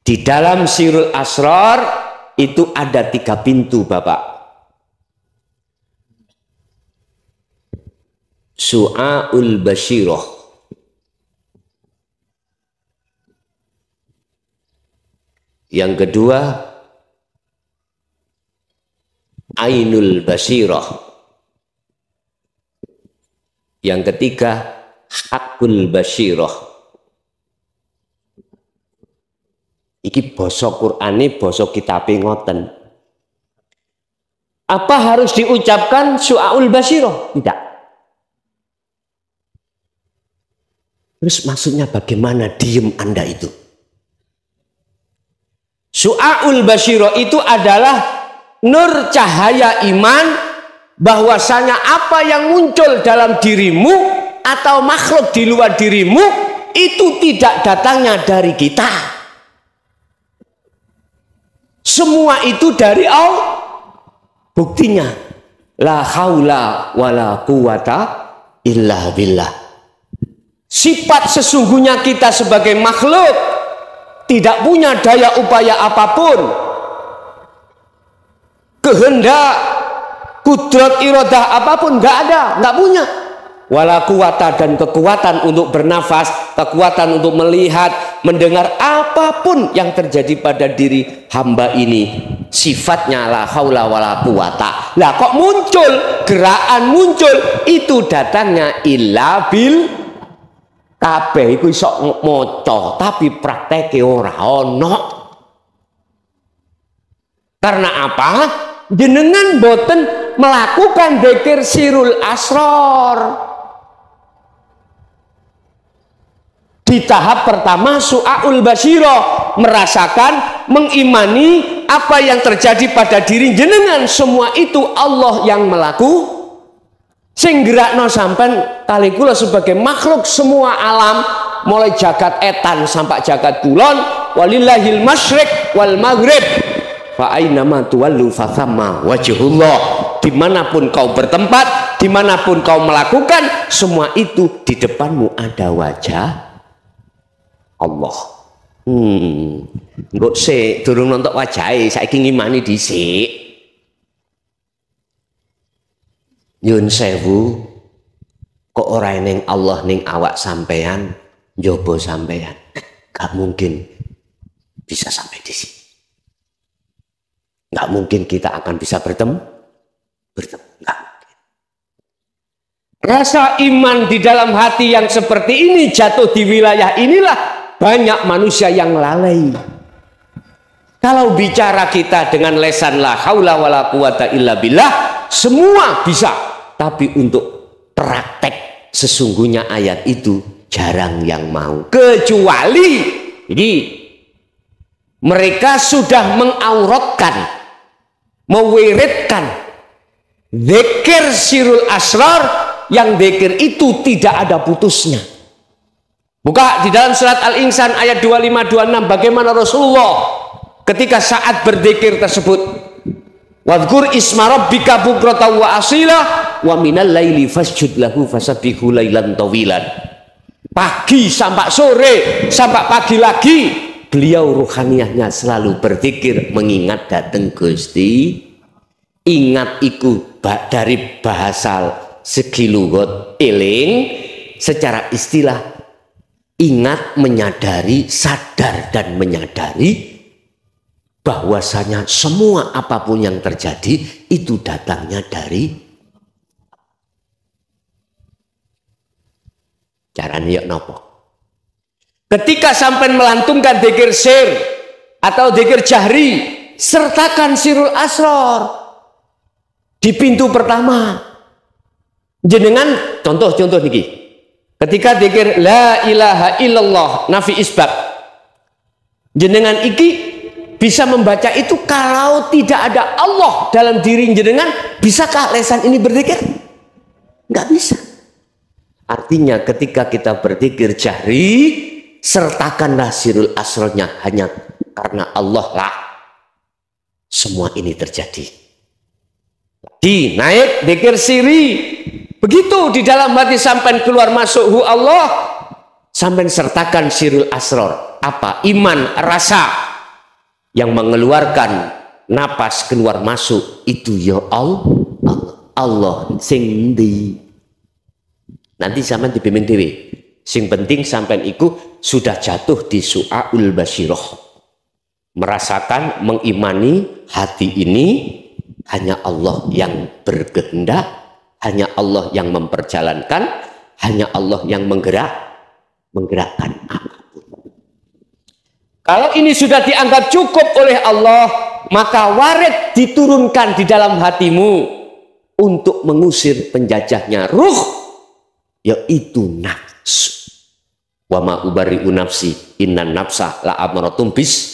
Di dalam sirrul asrar itu ada 3 pintu, Bapak. Su'aul basyirah. Yang kedua, ainul basyirah. Yang ketiga, hakul basyirah. Iki basa Qur'ane, basa kitabe ngoten. Apa harus diucapkan su'aul basyirah? Tidak. Terus maksudnya bagaimana diem Anda itu? Su'aul basyirah itu adalah nur cahaya iman bahwasanya apa yang muncul dalam dirimu atau makhluk di luar dirimu itu tidak datangnya dari kita. Semua itu dari Allah. Buktinya la haula wala quwata illa billah. Sifat sesungguhnya kita sebagai makhluk tidak punya daya upaya apapun. Kehendak, kudrat, iradah apapun nggak ada, nggak punya. Wala quwata, dan kekuatan untuk bernafas, kekuatan untuk melihat, mendengar, apapun yang terjadi pada diri hamba ini sifatnya la haula wala quwata. Lah kok muncul gerakan, muncul itu datangnya illa bil kabeh iku iso maca tapi prakteke ora ono. Karena apa? Jenengan boten melakukan dzikir sirrul asrar. Di tahap pertama su'aul basyirah, merasakan, mengimani apa yang terjadi pada diri jenengan, semua itu Allah yang melaku. Sing gerakno sampean kali kula sebagai makhluk semua alam, mulai jagat etan sampai jagat kulon, walillahil masyriq wal maghrib. Fa ainama tuwallu fathamma wajhullah. Dimanapun kau bertempat, dimanapun kau melakukan, semua itu di depanmu ada wajah Allah. Nggak sih, durung nonton wajahe, saiki ngimani dhisik. Nyun sewu, kok ora ning Allah ning awak sampean, njobo sampean. Gak mungkin bisa sampai di sini. Gak mungkin kita akan bisa bertemu. Gak mungkin. Rasa iman di dalam hati yang seperti ini jatuh di wilayah inilah banyak manusia yang lalai. Kalau bicara kita dengan lesan la haula wala quwata illa billah, semua bisa. Tapi untuk praktek sesungguhnya ayat itu jarang yang mau. Kecuali jadi mereka sudah mengauratkan, mewiridkan zikir sirul asrar, yang zikir itu tidak ada putusnya. Buka di dalam surat Al-Insan ayat 25-26 bagaimana Rasulullah ketika saat berzikir tersebut. Wadhkur isma rabbika bukratan wa asila wa minal laili fasjud lahu fasabbihu lailan tawilan. Pagi sampai sore sampai pagi lagi beliau ruhaniyahnya selalu berzikir mengingat dateng Gusti. Ingat iku dari bahasa segi lugat eling, secara istilah ingat, menyadari, sadar dan menyadari bahwasanya semua apapun yang terjadi itu datangnya dari caranya nopo. Ketika sampai melantunkan dzikir sir atau dzikir jahri, sertakan sirul asrar di pintu pertama. Jenengan contoh niki. Ketika dzikir la ilaha illallah nafi isbat, jenengan iki bisa membaca itu kalau tidak ada Allah dalam diri jenengan, bisakah lesan ini berzikir? Nggak bisa. Artinya ketika kita berzikir jahri, sertakanlah sirul asrarnya, hanya karena Allah lah semua ini terjadi. Di naik dzikir siri, begitu di dalam hati sampai keluar masuk hu Allah, sampai sertakan sirul asrar. Apa? Iman, rasa yang mengeluarkan napas keluar masuk itu ya Allah sing ndi. Nanti sampean dibimbing dewe. Sing penting sampean iku sudah jatuh di su'aul basyirah. Merasakan, mengimani hati ini hanya Allah yang berkehendak, hanya Allah yang memperjalankan, hanya Allah yang menggerakkan apapun. Kalau ini sudah dianggap cukup oleh Allah, maka warid diturunkan di dalam hatimu untuk mengusir penjajahnya ruh, yaitu nafsu. Wa ma ubari'u nafsi innan nafsa la amaratum bis.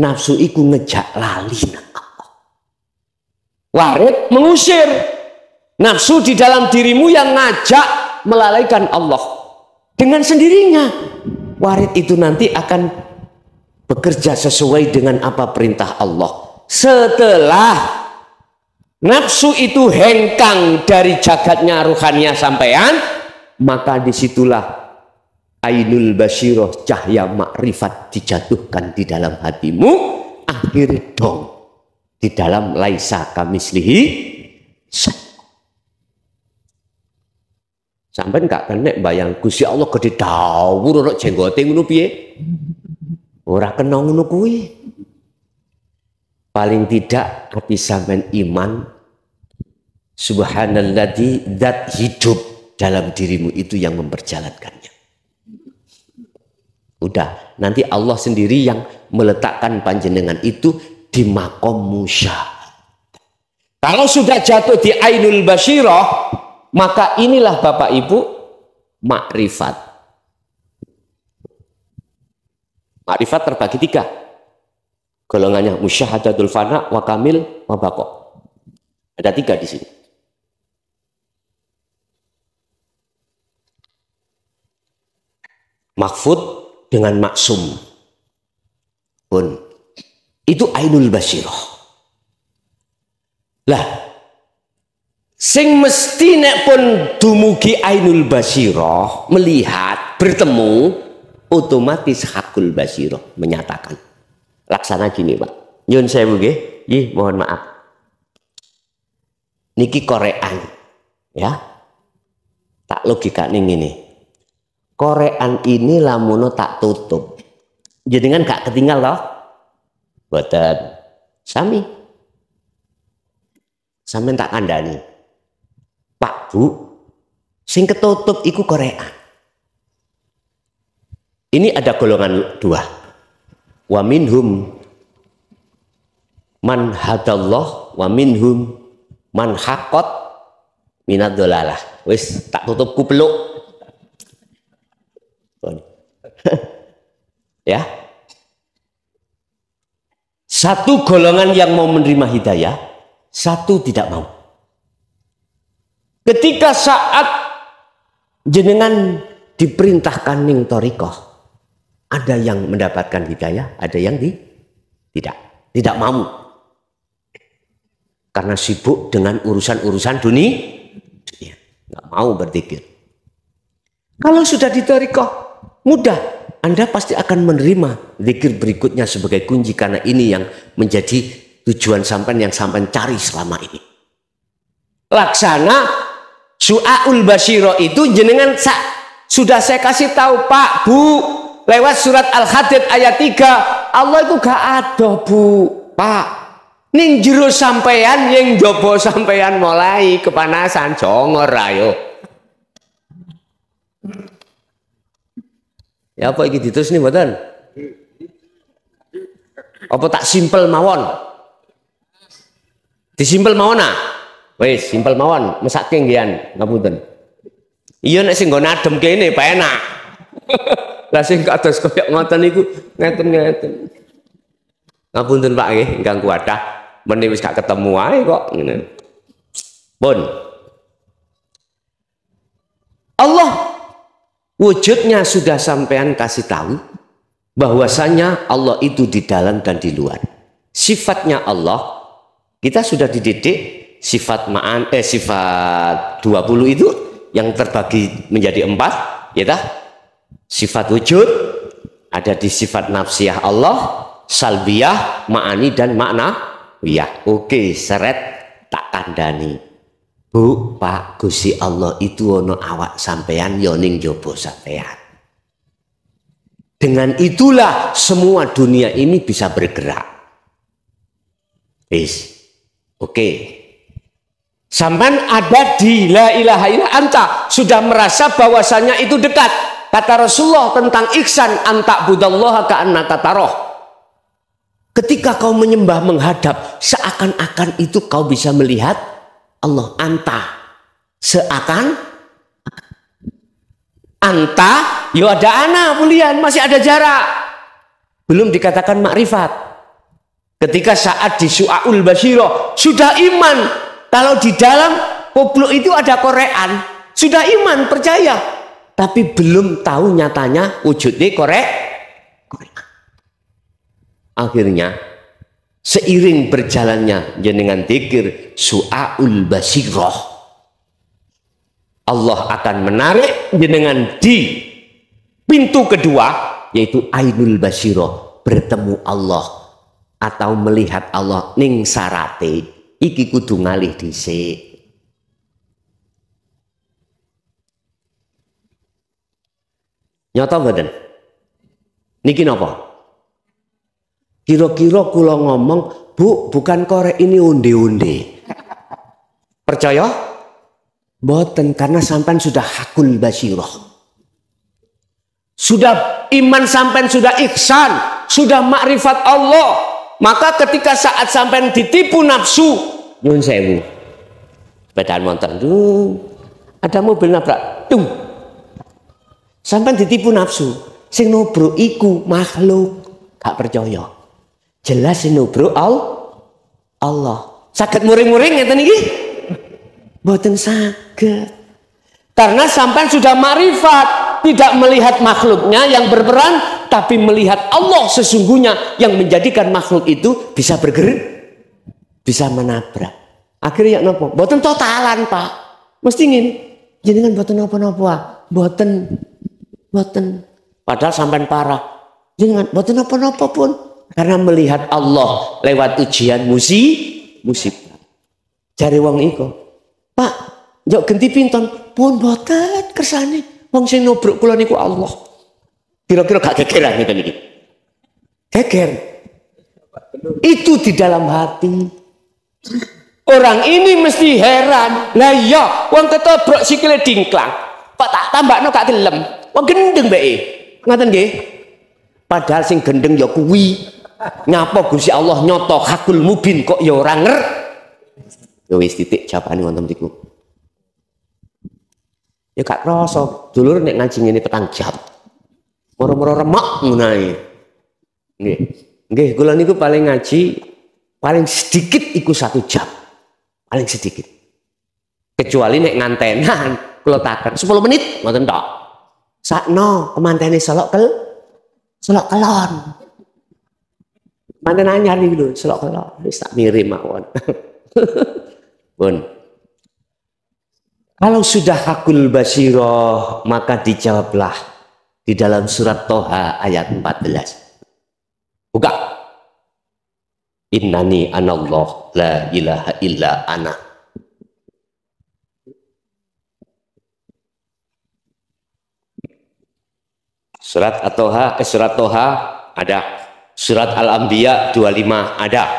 Nafsu iku ngejak lali nang Allah. Warid mengusir nafsu di dalam dirimu yang ngajak melalaikan Allah. Dengan sendirinya warid itu nanti akan bekerja sesuai dengan apa perintah Allah. Setelah nafsu itu hengkang dari jagatnya ruhannya sampean, maka disitulah ainul basyirah, cahaya makrifat dijatuhkan di dalam hatimu. Akhir dong di dalam laisa kamislihi. Sampai gak kena bayang Gusti Allah gede dawuh ora jenggote ngono piye? Ora kena ngono kuwi. Paling tidak hati sampean iman, subhanalladzi zat hidup dalam dirimu itu yang memperjalankannya. Udah, nanti Allah sendiri yang meletakkan panjenengan itu di makom musyahad. Kalau sudah jatuh di ainul basyirah, maka inilah Bapak Ibu makrifat. Makrifat terbagi 3. Golongannya musyahadatul fana, wa kamil, wa baqo. Ada 3 di sini. Mahfud dengan maksum pun itu ainul basyirah. Lah sing mesti nek pun dumugi ainul basyirah, melihat, bertemu, otomatis hakul basiro menyatakan. Laksana gini Pak. Nyun sewu nggih. Nggih, mohon maaf. Niki korean. Ya. Tak logika ning ngene. Korean ini lamuno tak tutup. Jenengan gak ketinggal toh? Boten. Sami. Sampeyan tak kandhani. Pak Bu, sing ketutup iku korean. Ini ada golongan dua. Wa minhum man hadallah wa minhum man haqqat minad dolalah. Wis tak tutup ku peluk. Ya. Satu golongan yang mau menerima hidayah, satu tidak mau. Ketika saat jenengan diperintahkan ning thariqah, ada yang mendapatkan hidayah, ada yang tidak mau. Karena sibuk dengan urusan-urusan dunia, nggak mau berzikir. Kalau sudah di thariqah, mudah. Anda pasti akan menerima zikir berikutnya sebagai kunci, karena ini yang menjadi tujuan sampean yang sampean cari selama ini. Laksana su'aul basyiro itu jenengan sudah saya kasih tahu Pak Bu. Lewat surat Al-Hadid ayat 3, Allah itu gak ada Bu, Pak. Ning jero sampeyan yang jobo sampeyan mulai kepanasan, jongor ayo. Ya apa iki diterus nih mboten? Apa tak simpel mawon? Disimpel mawon ah. Wis simpel mawon, mesake nggih ngapunten. Iya nek sing nggon adem kene penak. Lah sing kados koyo ngoten niku ngeten-ngeten. Ngapunten Pak nggih, ingkang kuwadah, meni wis gak ketemu ae kok ngene. Pun. Allah wujudnya sudah sampean kasih tahu bahwasanya Allah itu di dalam dan di luar. Sifatnya Allah kita sudah dididik sifat sifat 20 itu yang terbagi menjadi 4, ya dah? Sifat wujud ada di sifat nafsiyah Allah, salbiyah, ma'ani dan maknawiyah. Oke, seret tak kandani. Bu, Pak, Gusti Allah itu ono awak sampean yo ning jaba sampean. Dengan itulah semua dunia ini bisa bergerak. Oke. Sampean ada di la ilaha illa anta, sudah merasa bahwasanya itu dekat. Kata Rasulullah tentang ihsan, anta budallaha ka'annaka taroh. Ketika kau menyembah menghadap, seakan-akan itu kau bisa melihat Allah. Anta, seakan anta, yo ada ana bulian, masih ada jarak. Belum dikatakan makrifat. Ketika saat di su'aul basyiro, sudah iman. Kalau di dalam poblok itu ada korean, sudah iman, percaya. Tapi belum tahu nyatanya wujudnya korean. Akhirnya seiring berjalannya jenengan dzikir su'aul basiroh, Allah akan menarik jenengan di pintu kedua, yaitu ainul basiroh, bertemu Allah atau melihat Allah ning sarate. Iki kudu ngalih dhisik. Nyata mboten? Niki napa? Kira-kira kula ngomong, Bu, bukan korek ini onde-onde. Percaya? Mboten, karena sampean sudah hakul basiroh. Sudah iman sampean, sudah ihsan, sudah makrifat Allah. Maka ketika saat sampean ditipu nafsu, nyun sewu. Sepedaan motor, ada mobil nabrak, sampean ditipu nafsu. Sing nobro iku makhluk, gak percaya. Jelas sing nobro Allah. Saged muring-muring ngeten iki? Mboten saged. Karena sampean sudah makrifat, tidak melihat makhluknya yang berperan, tapi melihat Allah sesungguhnya yang menjadikan makhluk itu bisa bergerak, bisa menabrak. Akhirnya nopo? Mboten totalan, Pak. Mesti ngene. Jenengan mboten napa-napa. Mboten. Padahal sampean parah. Jangan mboten napa-napa pun. Karena melihat Allah lewat ujian musibah. Jare wong iku, Pak, njok genti pinten? Pun mboten kersane. Wong sing nubruk kula niku Allah. Kira-kira gak gegeran ngeten iki. Geger. Itu di dalam hati. Orang ini mesti heran. Lah iya, wong ketobrok sikile dingklang. Kok tak tambakno gak gelem. Wong gendeng mbeke. Ngoten nggih. Padahal sing gendeng ya kuwi. Nyapa Gusti Allah nyoto hakul mubin kok ya ora ya wis titik jawabane wonten mriku. Ya gak krasa dulur nek ngaji ngene petang jam. Moro-moro remek ngono ae. Nggih. Nggih, kula niku paling ngaji paling sedikit iku 1 jam. Paling sedikit. Kecuali nek ngantenan kula takon 10 menit ngoten tok. Sakno kemantene selok kelon. Manten anyar iki lho, selok kelon. Wis tak mirim mawon. Pun. Kalau sudah hakul basirah, maka dijawablah di dalam surat Toha ayat 14. Buka. Innani anallah la ilaha illa ana. Surat Toha ada. Surat Al-Anbiya 25 ada.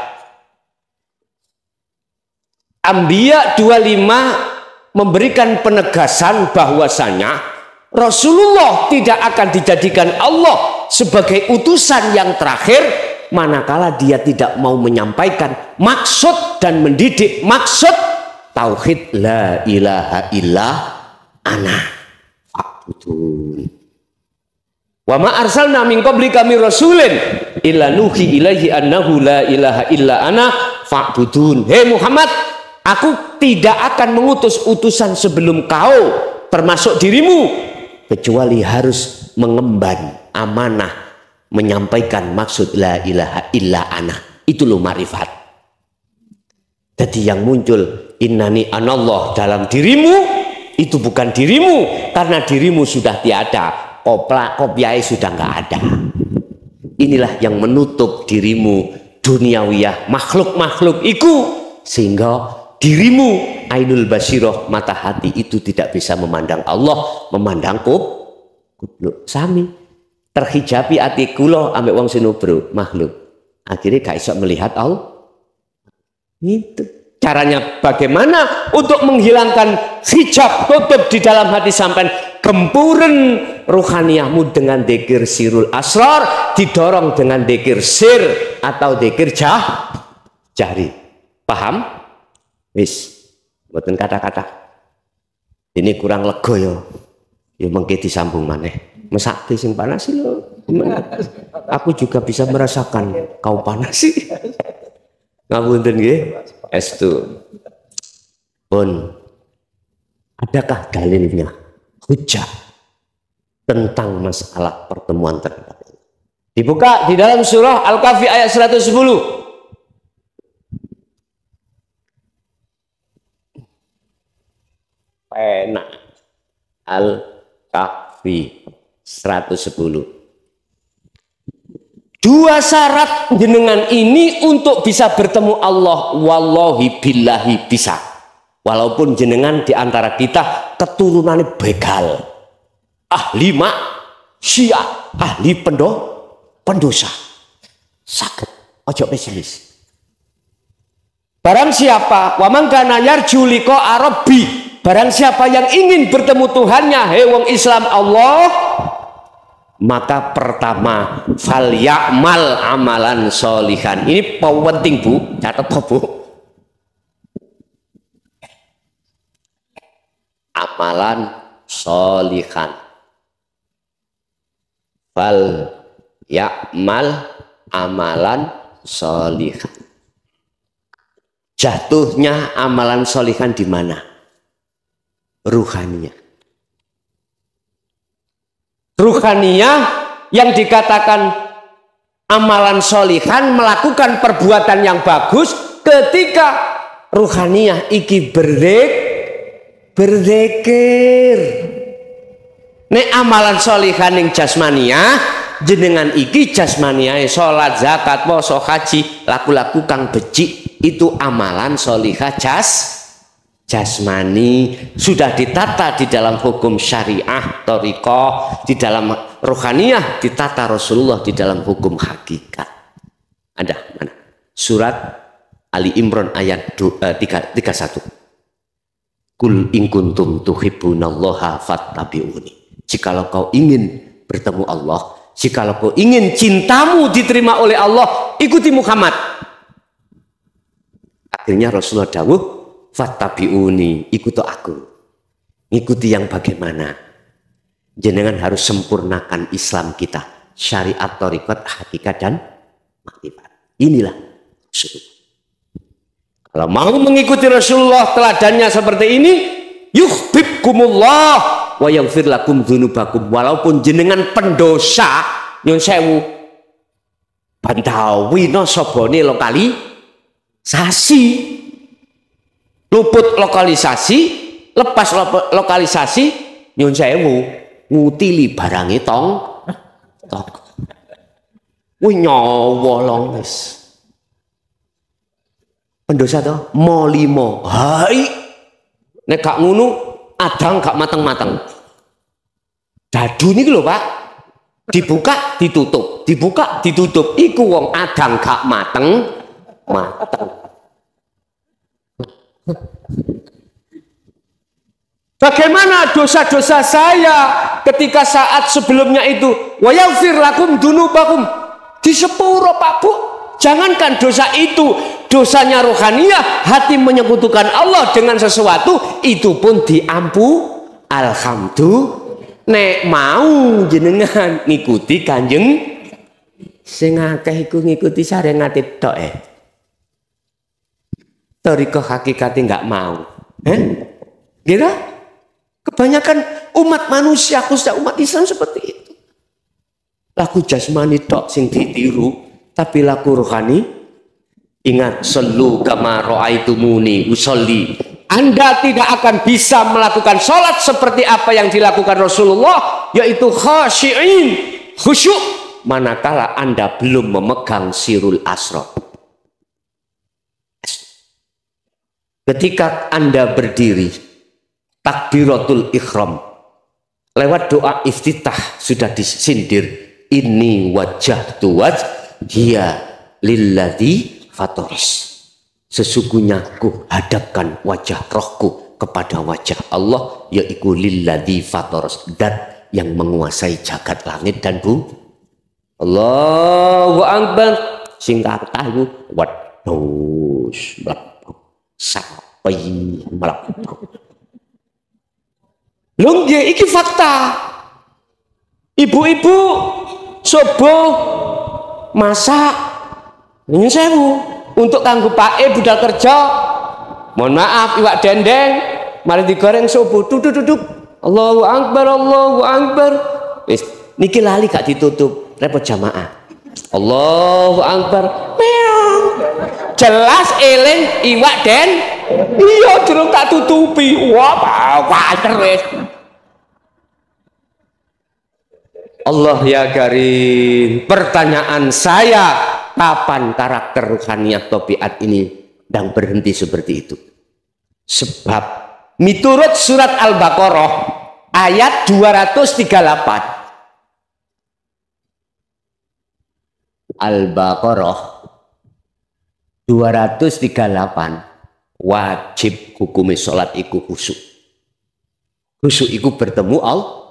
Anbiya 25 memberikan penegasan bahwasanya Rasulullah tidak akan dijadikan Allah sebagai utusan yang terakhir manakala dia tidak mau menyampaikan maksud dan mendidik maksud tauhid la ilaha illa ana fa'budun. Wa ma arsalna min qablika mir rasulin illa nuhi ilaihi annahu la ilaha illa ana fa'budun. Hei Muhammad, aku tidak akan mengutus utusan sebelum kau termasuk dirimu kecuali harus mengemban amanah menyampaikan maksud la ilaha illa ana. Itu loh marifat. Jadi yang muncul innani anallah dalam dirimu itu bukan dirimu karena dirimu sudah tiada. Kopiai sudah nggak ada. Inilah yang menutup dirimu duniawiyah makhluk-makhluk itu sehingga dirimu ainul basirah mata hati itu tidak bisa memandang Allah, memandang kubluk sami terhijabi ati kula ambek wong sinubro makhluk akhirnya gak iso melihat Allah. Itu caranya bagaimana untuk menghilangkan hijab tutup di dalam hati sampai gempuren ruhaniyahmu dengan dzikir sirul asrar didorong dengan dzikir sir atau dzikir jahri. Paham? Wis, mboten kata-kata. Ini kurang lega ya. Ya mengke disambung maneh. Mesake sing panas lho. Aku juga bisa merasakan kau panas sih. Ngapunten nggih. Estu. Pun adakah dalilnya? Hujah tentang masalah pertemuan terhadap Allah. Dibuka di dalam surah Al-Kahfi ayat 110. Pena Al-Kahfi 110. Dua syarat jenengan ini untuk bisa bertemu Allah, wallahi billahi bisa. Walaupun jenengan diantara kita keturunannya begal, ahli maksiat, ahli pendosa, sakit, ojo pesimis. Barang siapa, wa man kana yarju liqa rabbi, barang siapa yang ingin bertemu Tuhannya, hei wong Islam Allah, maka pertama fal ya'mal amalan sholihan. Ini penting Bu, catat Bu. Amalan sholihan. Fal ya'mal amalan sholihan. Jatuhnya amalan sholihan di mana? Ruhaniyah. Ruhaniyah yang dikatakan amalan sholihan melakukan perbuatan yang bagus ketika ruhaniyah iki berzikir. Nek amalan sholihan ning jasmania jenengan iki jasmaniae salat, zakat, puasa, haji, laku-laku kang becik itu amalan sholihah jasmani, sudah ditata di dalam hukum syariah, thariqah, di dalam rohaniyah ditata Rasulullah di dalam hukum hakikat. Ada mana? Surat Ali Imran ayat 31. Kul in kuntum tuhibbunallaha fattabi'uni. Jikalau kau ingin bertemu Allah, jikalau kau ingin cintamu diterima oleh Allah, ikuti Muhammad. Akhirnya Rasulullah dawuh, fattabi'uni, ikuti aku. Ikuti yang bagaimana? Jenengan harus sempurnakan Islam kita, syariat, thariqat, hakikat dan makrifat. Inilah Rasulullah. Kalau mau mengikuti Rasulullah teladannya seperti ini, yuhibbukumullah wa yaghfir lakum dzunubakum. Walaupun jenengan pendosa nyun sewu bantawi no sobone lokalisasi, luput lokalisasi, lepas lokalisasi nyun sewu ngutili barangi tong wih nyawa long wis pendosa toh molimo hai nek gak ngunu adang gak mateng-mateng dadu niki lho Pak, dibuka ditutup, dibuka ditutup, iku wong adang gak mateng. Bagaimana dosa-dosa saya ketika saat sebelumnya itu wa yaghfir lakum dzunubakum di sepuro Pak Bu. Jangankan dosa itu, dosanya rohaniyah, hati menyekutukan Allah dengan sesuatu, itu pun alhamdulillah. Nek mau jenengan ngikuti Kanjeng, sing akeh iku ngikuti sarengate tok thariqah hakikate enggak mau. Kira kebanyakan umat manusia, khususnya umat Islam seperti itu. Laku jasmani tok sing ditiru, tapi laku rohani, ingat, sallu kama ra'aitumuni usolli. Anda tidak akan bisa melakukan sholat seperti apa yang dilakukan Rasulullah, yaitu khasyi'in, khusyuk, manakala Anda belum memegang sirul asrar. Ketika Anda berdiri takbiratul ihram, lewat doa iftitah sudah disindir, inni wajjahtu wajhiya lilladzi fataris. Sesungguhnya ku hadapkan wajah rohku kepada wajah Allah, yaitu lilladzi fataras, dat yang menguasai jagat langit dan bumi. Allahu akbar, singkat tahu wadus sampai melakukan. Lho nggih iki fakta. Ibu-ibu subuh masak nyun sewu untuk kanggo pake budal kerja, mohon maaf iwak dendeng mari digoreng subuh duduk Allahu akbar wis niki lali gak ditutup repot jamaah Allahu akbar meong jelas eling iwak den iya durung tak tutupi wah wajar wis Allah ya karim. Pertanyaan saya, kapan karakter ruhaniyat tabiat ini dan berhenti seperti itu? Sebab miturut surat Al-Baqarah ayat 238. Al-Baqarah 238 wajib hukumi sholat iku khusyuk. Khusyuk iku bertemu Allah.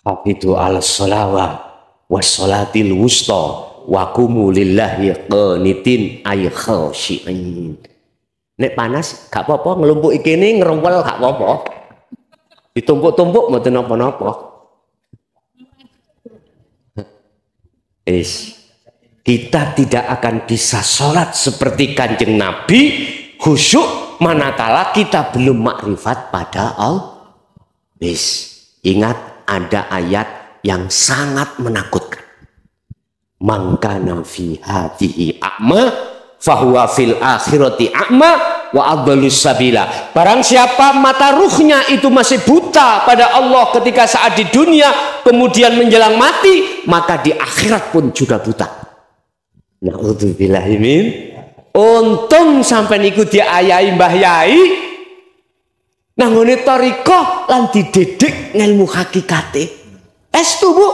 Hafidhu ala sholawat wassolatil wusta wa qumu lillahi qanitin ay khashi'in. Nek panas gak apa-apa ngelumpuk ikene ngerempel gak apa-apa. Ditumpuk-tumpuk mboten napa-napa. Kita tidak akan bisa sholat seperti Kanjeng Nabi khusyuk manakala kita belum makrifat pada Allah. Ingat, ada ayat yang sangat menakutkan. Man kana fi hadhihi a'ma fahuwa fil akhirati a'ma wa adallus sabila. Barang siapa mata ruhnya itu masih buta pada Allah ketika saat di dunia, kemudian menjelang mati, maka di akhirat pun juga buta. Na'udzubillahi min. Untung sampai niku diayahi Mbah Yai nang ngene thariqah lan dididik ngelmu hakikate. Estu Bu.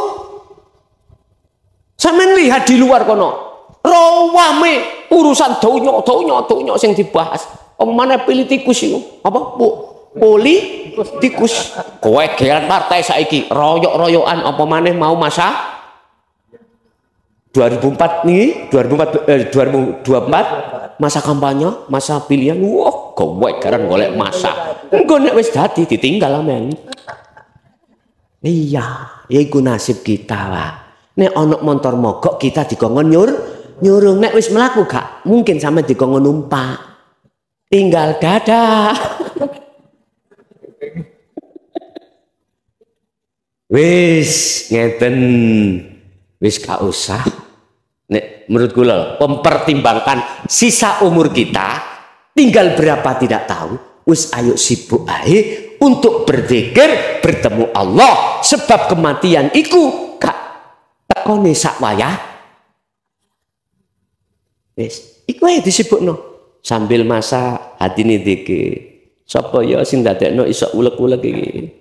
Sampeyan lihat di luar kono. Rawame urusan donya sing dibahas. Apa maneh politikus iku? Apa Bu? Politikus. Kowe geran partai saiki royok-royokan apa maneh mau masa 2004 nih 2024 masa kampanye, masa pilihan. Wah, kowe geran golek masa. Engko nek wis dadi ditinggal amen. Iya, iku nasib kita lah. Nek ana motor mogok kita dikongkon nyurung, nek wis mlaku gak mungkin sampe dikongkon numpak. Tinggal dadah. Wis ngeten. Wis gak usah. Nek menurut kula mempertimbangkan sisa umur kita tinggal berapa tidak tahu. Wis ayo sibuk ae untuk berzikir bertemu Allah, sebab kematian iku gak tekone sak wayah. Wis iku ae disibukno sambil masa hatine zikir. Sapa ya sing dadekno iso ulek-ulek iki?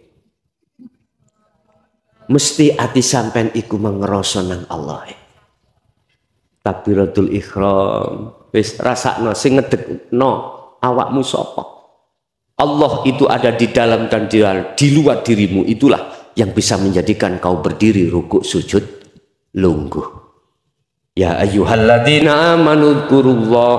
Mesti ati sampean iku mengeroso nang Allah. Takbiratul ihram wis rasakno sing ngedekno awakmu sapa. Allah itu ada di dalam dan di luar dirimu, itulah yang bisa menjadikan kau berdiri rukuk sujud lungguh. Ya ayyuhalladzina amanu dzkurullah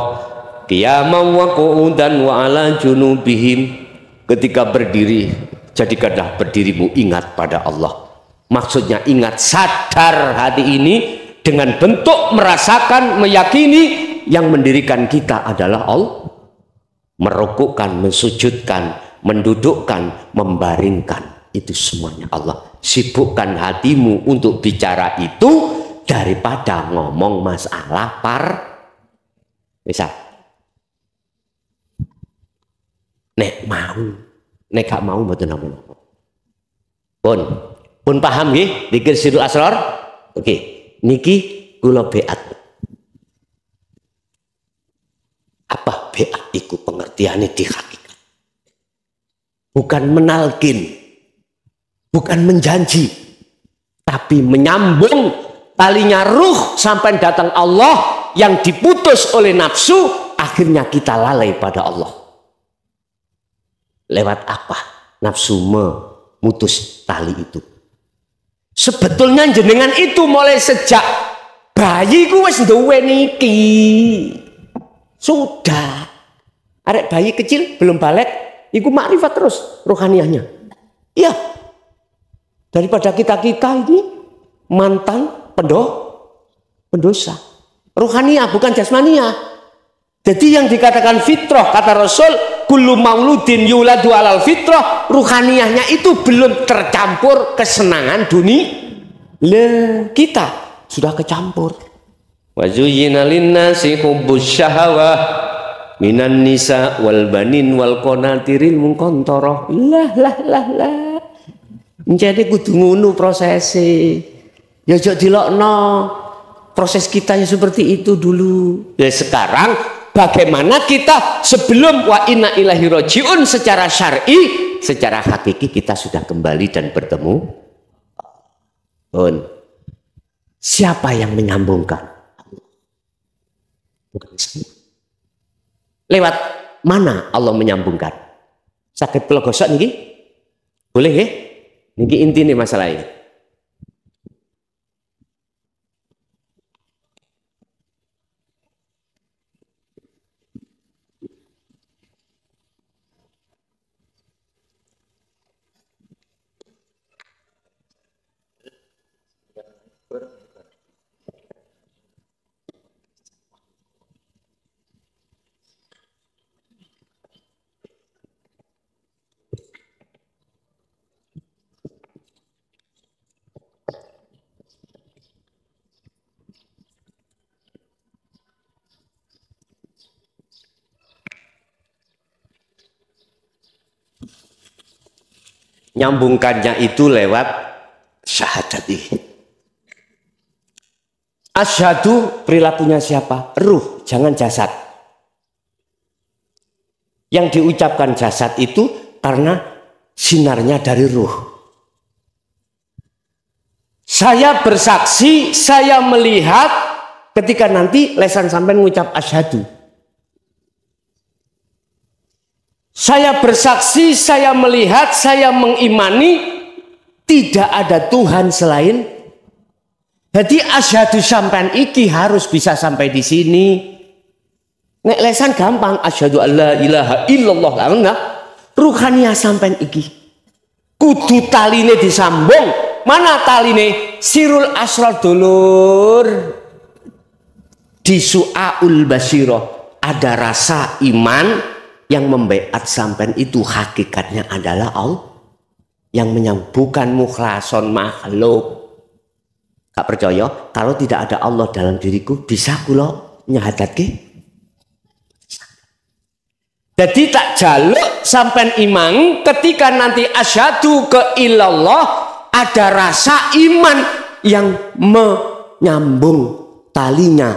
qiyaman wa qu'udan wa ala junubihim. Ketika berdiri, jadikanlah berdirimu ingat pada Allah. Maksudnya ingat, sadar hati ini dengan bentuk merasakan, meyakini yang mendirikan kita adalah Allah. Merukukkan, mensujudkan, mendudukkan, membaringkan, itu semuanya Allah. Sibukkan hatimu untuk bicara itu daripada ngomong masalah misal nek mau, nek gak mau mboten napa-napa. Pun paham nggih zikir sirrul asrar? Oke, niki kula beat. Apa beat iku pengertiane di hakikat? Bukan menalkin, bukan menjanji, tapi menyambung talinya ruh sampai datang Allah yang diputus oleh nafsu, akhirnya kita lalai pada Allah. Lewat apa? Nafsu memutus tali itu. Sebetulnya jenengan itu mulai sejak bayi ku wis duwe niki. Sudah. Arek bayi kecil belum balik, iku makrifat terus rohaniahnya. Iya. Daripada kita-kita ini mantan pendosa. Rohaniah bukan jasmaniah. Jadi yang dikatakan fitrah, kata Rasul, kullu mauludin yuladu alal fitrah, ruhaniahnya itu belum tercampur kesenangan dunia. Kita sudah kecampur. Wa zuyyina linnasi hubbus syahawah minan nisa wal banin wal qanatiril muqantarah. Lah. Jadi kudu ngono prosese. Ya aja dilokno. Proses kita ya seperti itu dulu. Ya sekarang bagaimana kita sebelum wa inna ilahi rojiun secara syar'i, secara hakiki kita sudah kembali dan bertemu. Siapa yang menyambungkan? Lewat mana Allah menyambungkan? Sakit pelogosok niki? Boleh nggih? Niki intine masalah ini. Nyambungkannya itu lewat syahadati. Asyhadu perilakunya siapa? Ruh, jangan jasad. Yang diucapkan jasad itu karena sinarnya dari ruh. Saya bersaksi, saya melihat ketika nanti lesan sampai mengucap asyhadu. Saya bersaksi, saya melihat, saya mengimani tidak ada Tuhan selain. Jadi asyhadu sampean iki harus bisa sampai di sini. Nek lesan gampang asyhadu alla ilaha illallah lah. Ruhaniyah sampean iki kudu taline disambung. Mana taline? Sirul asrar dulur. Di su'aul basirah ada rasa iman yang membaiat sampean itu hakikatnya adalah Allah yang menyembuhkan mukhlason makhluk. Gak percaya kalau tidak ada Allah dalam diriku bisa kula nyahadatke. Jadi tak jaluk sampai iman ketika nanti asyhadu ke ilallah ada rasa iman yang menyambung talinya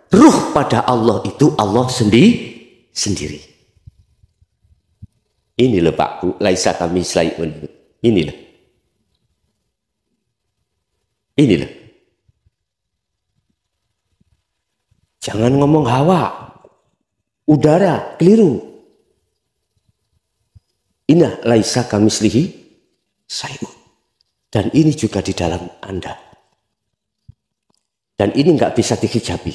ruh pada Allah itu Allah sendiri. Ini loh Pak Bu, laisa kami selain ini loh. Ini loh. Jangan ngomong hawa, udara, keliru. Inna laisa kamislihi syai'un. Dan ini juga di dalam Anda. Dan ini nggak bisa dihijabi,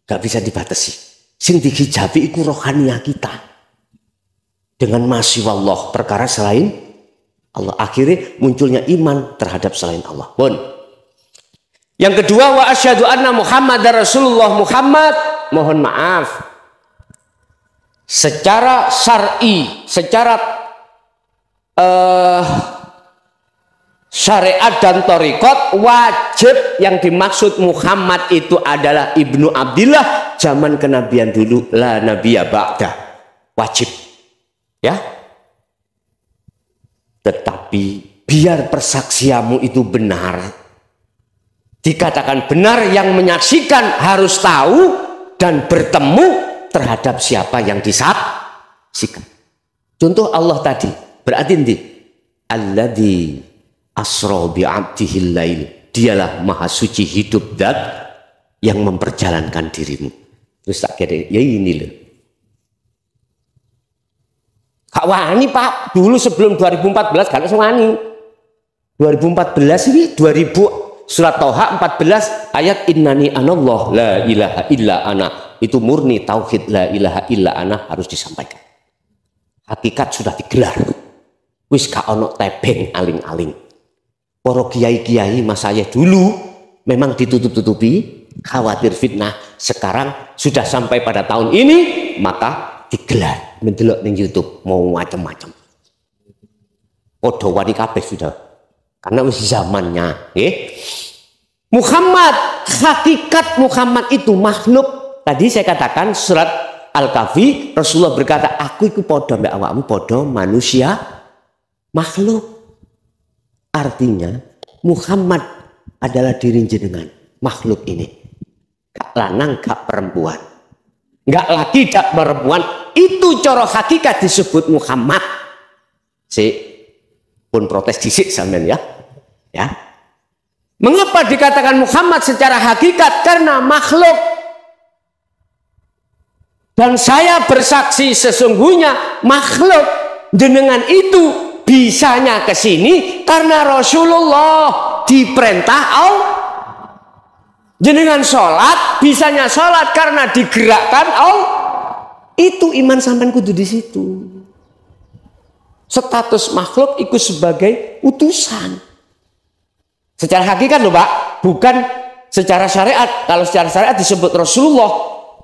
nggak bisa dibatasi. Sing dihijabi itu rohaniyah kita. Dengan masih wallah perkara selain Allah. Akhirnya munculnya iman terhadap selain Allah. Bon. Yang kedua, wa asyhadu anna Muhammadar Rasulullah. Muhammad, mohon maaf, secara syar'i, secara syariat dan thariqat wajib yang dimaksud Muhammad itu adalah Ibnu Abdillah zaman kenabian dulu, la nabiyya ba'da. Wajib. Ya. Tetapi biar persaksianmu itu benar, dikatakan benar, yang menyaksikan harus tahu dan bertemu terhadap siapa yang disaksikan. Contoh Allah tadi, berarti nanti alladzi asra bi 'abdihil lail. Dialah maha suci hidup zat yang memperjalankan dirimu. Terus tak kira, ya ini loh. Kak wani Pak, dulu sebelum 2014 kan wani. 2014 ini 2000 Surat Toha 14 ayat innani anallah la ilaha illa ana. Itu murni tauhid la ilaha illa ana harus disampaikan. Hakikat sudah digelar. Wis gak ono tebeng aling-aling. Para kiai-kiai mas saya dulu memang ditutup-tutupi, khawatir fitnah. Sekarang sudah sampai pada tahun ini, maka digelar. Mendelok ning YouTube mau macam-macam. Podo wani kabeh sudah. Karena wis zamannya, Muhammad, hakikat Muhammad itu makhluk. Tadi saya katakan surat Al-Kahfi, Rasulullah berkata, aku itu podo mbak awakmu, podo manusia makhluk. Artinya Muhammad adalah diri jenengan, makhluk ini. Gak lanang, gak perempuan. Gak laki, gak perempuan. Itu cara hakikat disebut Muhammad. Pun protes disik sampean ya. Ya. Mengapa dikatakan Muhammad secara hakikat? Karena makhluk. Dan saya bersaksi sesungguhnya makhluk jenengan itu bisanya ke sini karena Rasulullah diperintah Allah. Jenengan sholat bisanya sholat karena digerakkan Allah. Itu iman sampean kudu di situ. Status makhluk ikut sebagai utusan. Secara hakikat loh Pak, bukan secara syariat. Kalau secara syariat disebut Rasulullah,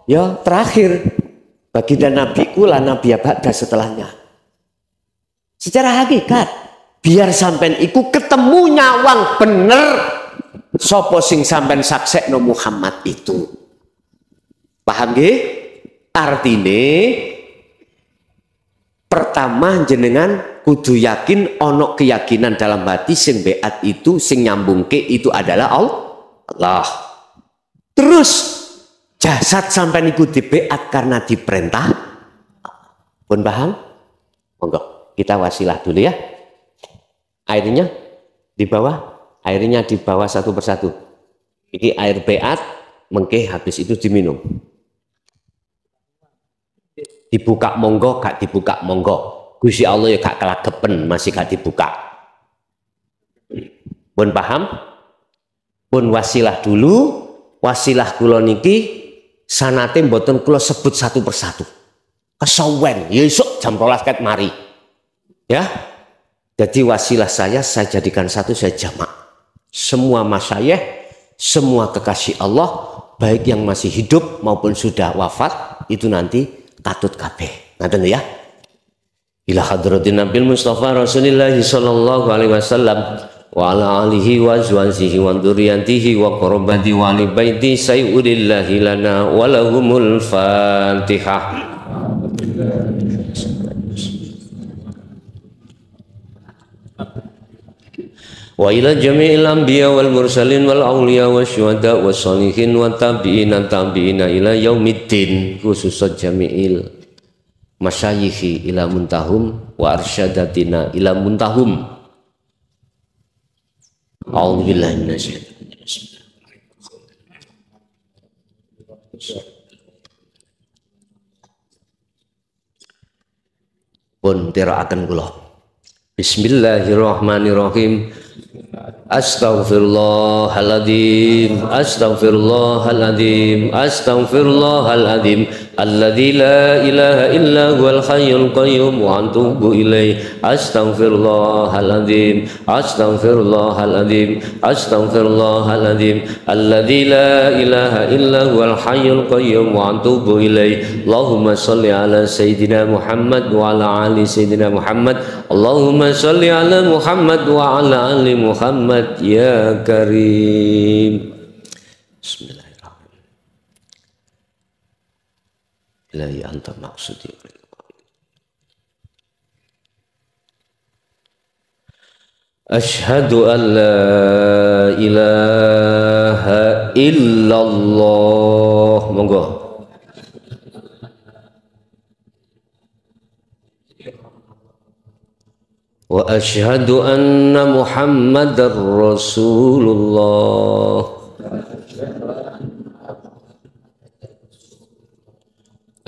ya terakhir. Baginda nabiku lah nabi ba'da setelahnya. Secara hakikat, biar sampean iku ketemu nyawang bener sopo sing sampean saksekno Muhammad itu. Paham nggih? Artine Pertama jenengan kudu yakin ono keyakinan dalam hati sing beat itu sing nyambungke itu adalah Allah. Terus jasad sampai niku dibeat karena diperintah. Pun paham? Monggo kita wasilah dulu ya. Airnya di bawah satu persatu. Ini air beat mengke habis itu diminum. Dibuka monggo, gak dibuka monggo. Gusti Allah ya gak kelagepen, masih gak dibuka. Pun paham? Pun wasilah dulu, wasilah kula niki sanate mboten kula sebut satu persatu. Kesawen, ya esuk jam 12 ket mari. Ya. Jadi wasilah saya jadikan satu, saya jamak. Semua masyayikh, semua kekasih Allah, baik yang masih hidup maupun sudah wafat, itu nanti katut kabeh. Ngaten ya. Ila hadratin Nabil Mustafa Rasulillah sallallahu alaihi wasallam wa ala alihi wa azwajihi wa dzurriyyatihi wa qurrabati wa ali baiti sayyidillah lana wa lahumul Fatihah. Wa ila jami'il anbiya wal mursalin wal awliya wasyuhada wassalihin wa tabi'ina ila yaumiddin, khususat jami'il masyayikhi ila muntahum wa arsyadatina ila muntahum. A'udzubillahi minasyaitonir rajim. Pun tiraaken kula. Bismillahirrahmanirrahim. Astaghfirullahaladzim, astaghfirullahaladzim, astaghfirullahaladzim, alladzi la ilaha illa huwal hayyul qayyum wa atubu ilaih. Astaghfirullahaladzim, astaghfirullahaladzim, astaghfirullahaladzim, alladzi la ilaha illa huwal hayyul qayyum wa atubu ilaih. Allahumma shalli ala sayyidina Muhammad wa ala ali sayyidina Muhammad. Allahumma shalli ala Muhammad wa ala ali Muhammad ya Karim. Bismillahirrahmanirrahim. Ilahi anta maksudi. Asyhadu an la ilaha illallah. Monggo. Wa asyhadu anna Muhammadar Rasulullah.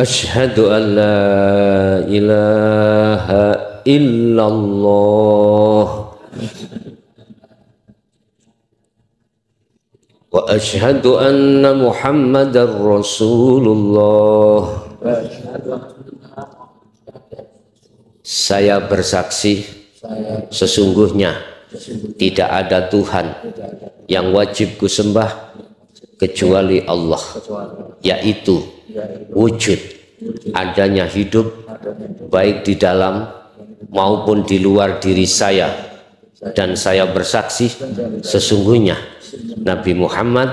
Asyhadu an la ilaha illallah. Wa asyhadu anna Muhammadar Rasulullah. Saya bersaksi sesungguhnya tidak ada Tuhan yang wajib kusembah kecuali Allah, yaitu wujud adanya hidup baik di dalam maupun di luar diri saya, dan saya bersaksi sesungguhnya Nabi Muhammad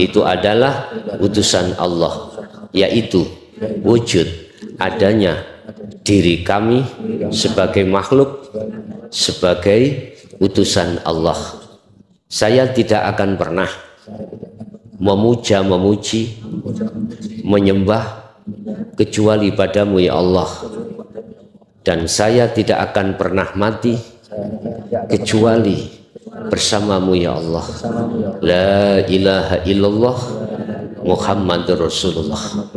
itu adalah utusan Allah, yaitu wujud adanya diri kami sebagai makhluk, sebagai utusan Allah. Saya tidak akan pernah memuja-memuji, menyembah kecuali padamu ya Allah, dan saya tidak akan pernah mati kecuali bersamamu ya Allah. La ilaha illallah Muhammadur Rasulullah.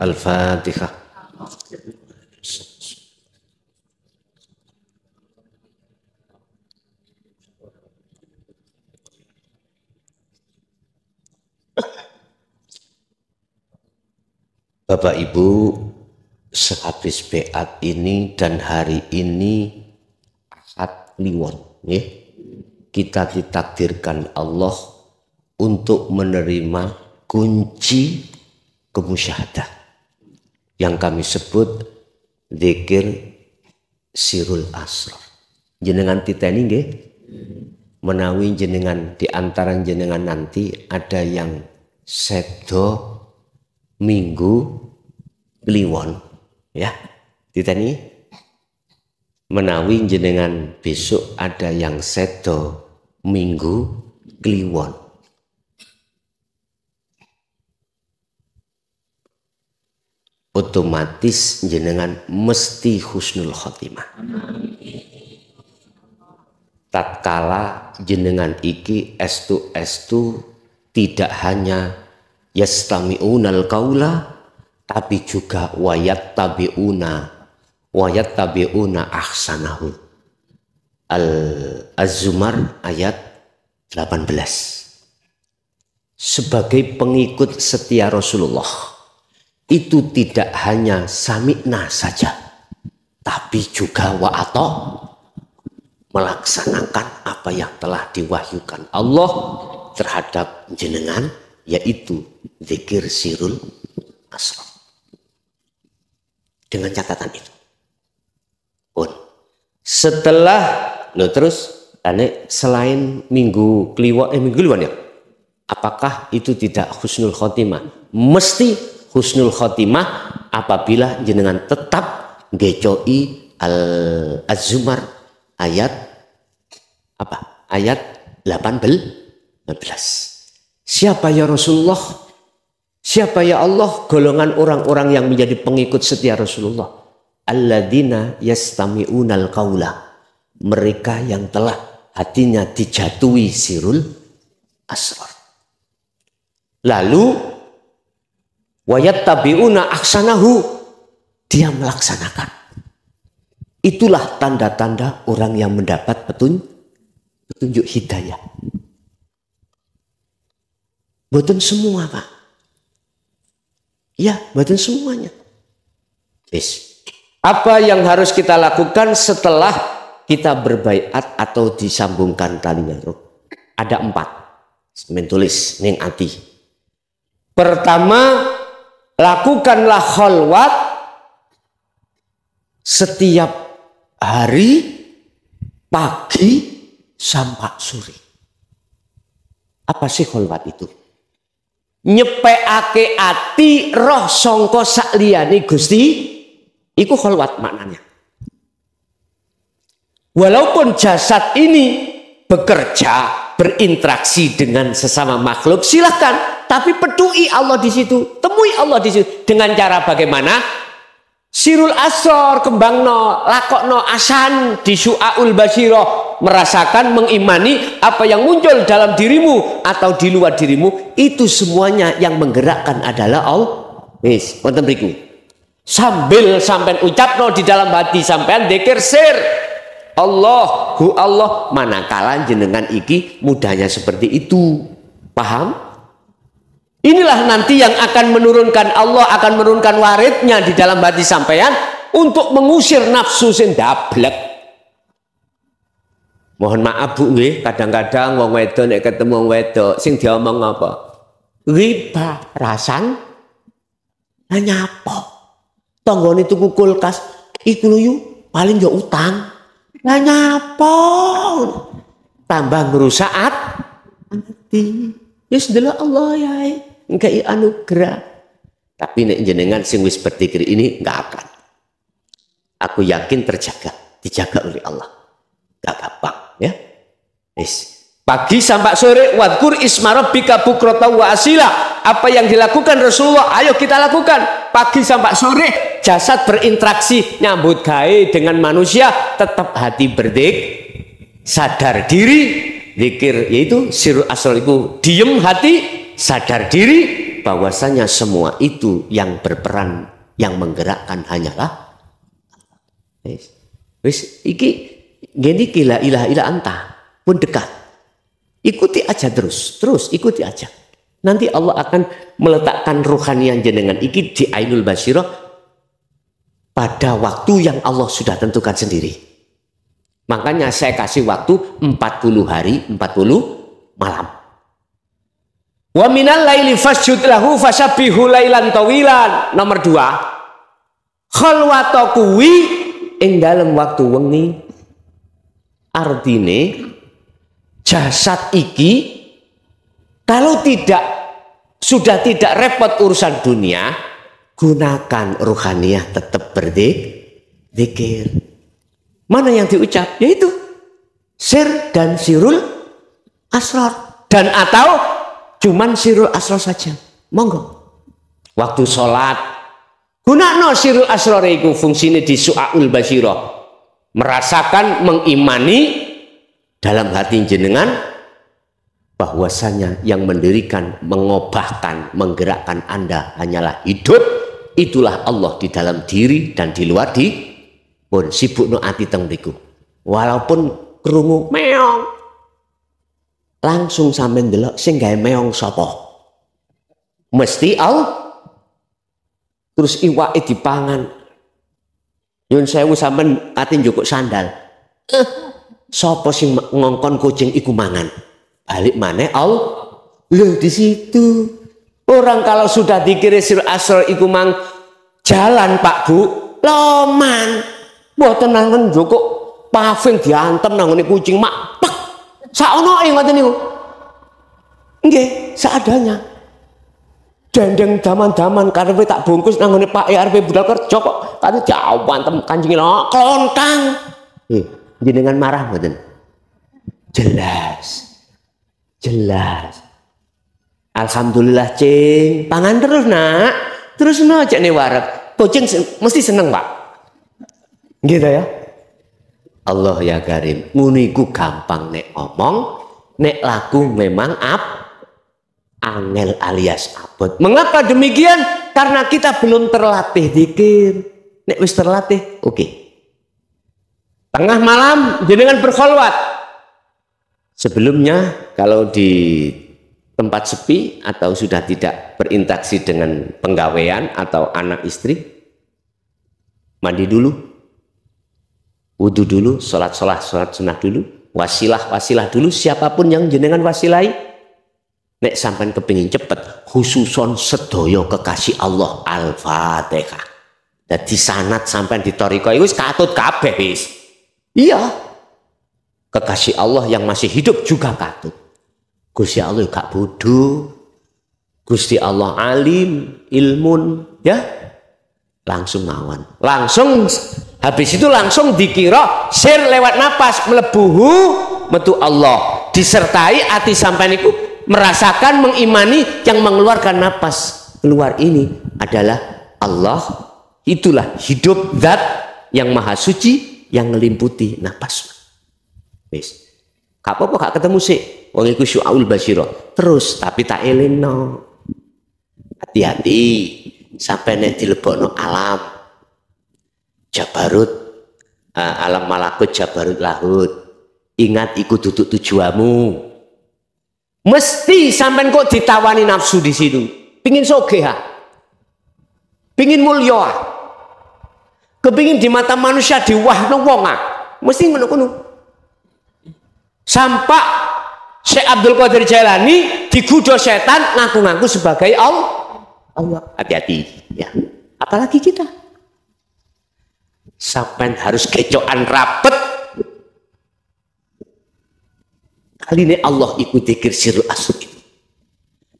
Al-Fatihah. Bapak Ibu, sehabis beat ini dan hari ini Ahad Kliwon, kita ditakdirkan Allah untuk menerima kunci kemusyahadah yang kami sebut zikir sirul asrar. Jenengan titeni nggih, menawi jenengan di antara jenengan nanti ada yang sedo minggu kliwon ya ditani menawi jenengan besok ada yang sedo minggu kliwon otomatis jenengan mesti husnul khotimah. Tatkala jenengan iki estu tidak hanya yastami'unal qaula tapi juga wayat tabi'una ahsanahu. Az-Zumar ayat 18. Sebagai pengikut setia Rasulullah itu tidak hanya sami'na saja tapi juga wa'ata melaksanakan apa yang telah diwahyukan Allah terhadap jenengan, yaitu zikir sirul asrar. Dengan catatan itu pun setelah terus selain minggu kliwon ya, apakah itu tidak husnul khotimah? Mesti husnul khotimah apabila jenengan tetap ngecoi Az-Zumar ayat apa? Ayat 18. Siapa ya Rasulullah? Siapa ya Allah? Golongan orang-orang yang menjadi pengikut setia Rasulullah. Alladzina yastami'unal qaula. Mereka yang telah hatinya dijatuhi sirul asrar. Lalu wayattabi'una ahsanahu. Dia melaksanakan. Itulah tanda-tanda orang yang mendapat petunjuk hidayah. Bukan semua Pak. Ya, bukan semuanya. Yes. Apa yang harus kita lakukan setelah kita berbaiat atau disambungkan talinya roh? Ada 4. Mentulis ning ati. Pertama, lakukanlah khalwat setiap hari pagi sampai sore. Apa sih kholwat itu? Nyepeake ati roh sangka sakliyane Gusti, iku kholwat maknanya. Walaupun jasad ini bekerja, berinteraksi dengan sesama makhluk, silahkan, tapi peduli Allah di situ, temui Allah di situ. Dengan cara bagaimana? Sirul asor kembangno lakokno asan di su'aul basiro, merasakan mengimani apa yang muncul dalam dirimu atau di luar dirimu, itu semuanya yang menggerakkan adalah Allah. Wis wonten mriku sambil sampean ucapno di dalam hati sampean dzikir sir Allahu Allah, manakala jenengan iki mudahnya seperti itu. Paham? Inilah nanti yang akan menurunkan, Allah akan menurunkan waridnya di dalam hati sampean untuk mengusir nafsu sing dablek. Mohon maaf Bu nggih, kadang-kadang wong wedok nek ketemu wong wedok sing diomong apa? Riba rasan nyapa. Tanggane tuku kulkas iku lho yu paling yo utang. Lah nyapa? Tambah ngrusak hati. Wis delok Allah ya. Engkai anugerah. Tapi nek jenengan sing wis berzikir ini enggak akan. Aku yakin dijaga oleh Allah. Enggak gampang ya. Wis. Pagi sampai sore wadkur isma rabbika bukrata wa asila. Apa yang dilakukan Rasulullah, ayo kita lakukan. Pagi sampai sore jasad berinteraksi nyambut gawe dengan manusia, tetap hati berdik, sadar diri, zikir yaitu sirul asrar itu diem hati, sadar diri bahwasanya semua itu yang berperan, yang menggerakkan hanyalah wis iki gini kila ilah ilah anta pun dekat, ikuti aja terus ikuti aja, nanti Allah akan meletakkan ruhanian jenengan iki di ainul basirah pada waktu yang Allah sudah tentukan sendiri. Makanya saya kasih waktu 40 hari 40 malam. Wa minal laili fasjud lahu fasabbihu lailan tawilan. Nomor 2, khalwata kuwi ing dalem waktu wengi. Artine jasad iki kalau tidak sudah tidak repot urusan dunia, gunakan ruhaniyah tetap berzikir. Mana yang diucap? Yaitu sir dan sirul asrar. Dan atau cuman sirul asrar saja. Monggo. Waktu sholat, gunakno sirul asrar iku fungsine di su'aul basyirah. Merasakan, mengimani dalam hati jenengan bahwasanya yang mendirikan, mengobahkan, menggerakkan Anda hanyalah hidup. Itulah Allah di dalam diri dan di luar di pun sibuk no ati teng mriku. Walaupun krungu meong, langsung sampe ndelok sing gawe meong sapa? Mesti Allah. Terus iwake dipangan. Yun sewu sampean ati njukuk sandal. Sapa sing ngongkon kucing iku mangan? Balik maneh Allah. Loh di situ. Orang kalau sudah dikira sir asrar iku mang jalan Pak Bu, loman. Mboten nangen njukuk paving diantem nang ngene kucing mak pek. Saonoke ngoten niku. Nggih, seadanya. Dendeng daman-daman karepe tak bungkus nang ngene Pak arepe budal kerja kok tadi jauh antem kancing klontang. Jenengan marah mboten? Jelas. Alhamdulillah cing, pangan terus nak. Terus no cek nih wareg. Kucing mesti seneng Pak. Gitu ya. Allah ya Karim. Muniku gampang nek ngomong, nek laku memang angel alias abot. Mengapa demikian? Karena kita belum terlatih zikir. Nek wis terlatih, oke. Tengah malam jenengan berkholwat. Sebelumnya kalau di tempat sepi atau sudah tidak berinteraksi dengan penggawean atau anak istri, mandi dulu, wudu dulu, sholat sunnah dulu, wasilah dulu, siapapun yang jenengan wasilai. Nek sampai kepingin cepet, khususon sedoyo kekasih Allah Al-Fatihah. Jadi sanat sampai di toriko itu katut kabeh wis. Iya, kekasih Allah yang masih hidup juga katut. Gusti Allah gak bodoh, Gusti Allah alim, ilmun, ya langsung mawon. Langsung habis itu langsung dikira sir lewat napas melebuhu metu Allah. Disertai hati sampai niku merasakan, mengimani yang mengeluarkan napas keluar ini adalah Allah. Itulah hidup zat yang maha suci yang melimputi napas. Wis. Gak apa-apa gak ketemu sih. Wong iku syu'aul basyirah. Terus tapi tak elingno. Hati-hati sampai nek dilebokno alam. Jabarut alam malakut jabarut lahut. Ingat iku duduk tujuanmu. Mesti sampai kok ditawani nafsu di situ. Pingin sogeh, pingin mulia, kepingin di mata manusia diwahno wong, mesti ngono-ngono. Sampai Syekh Abdul Qadir Jailani digoda setan ngaku-ngaku sebagai Allah. Hati-hati ya. Apalagi kita. Sampai harus kecoan rapet. Kali ini Allah ikut zikir sirul asr itu.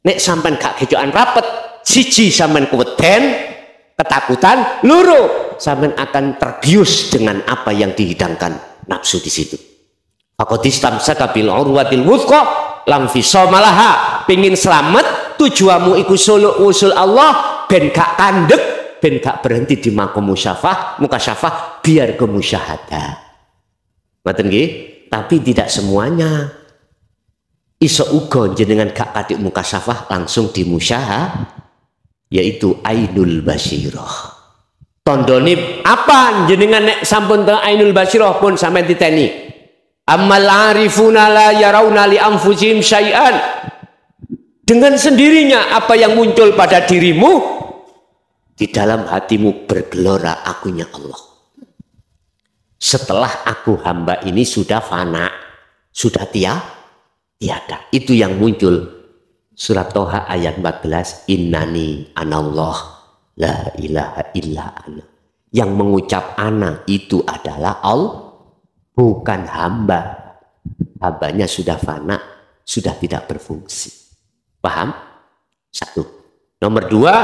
Nek sampean gak kecoan rapet, siji sampean keweden, ketakutan, loro sampean akan tergius dengan apa yang dihidangkan nafsu di situ. Faqadistamsaka bil urwatil wuthqa lam fisomalaha. Pengin selamat, tujuanmu iku suluk usul Allah ben gak kandek, ben gak berhenti di makom mukasyafah biar ke musyahadah. Ngoten nggih? Tapi tidak semuanya. Iso uga jenengan gak katik mukasyafah langsung di musyahadah, yaitu ainul basyirah. Tondone apa jenengan nek sampun teng ainul basyirah pun sampai diteni. Amal arifuna la yarawna li anfusihim syai'an. Dengan sendirinya apa yang muncul pada dirimu, di dalam hatimu bergelora akunya Allah. Setelah aku hamba ini sudah fana, sudah tiada. Itu yang muncul. Surat Toha ayat 14. Innani anallah la ilaha illa ana. Yang mengucap ana itu adalah Allah, bukan hamba. Hambanya sudah fana, sudah tidak berfungsi. Paham? Satu. Nomor dua,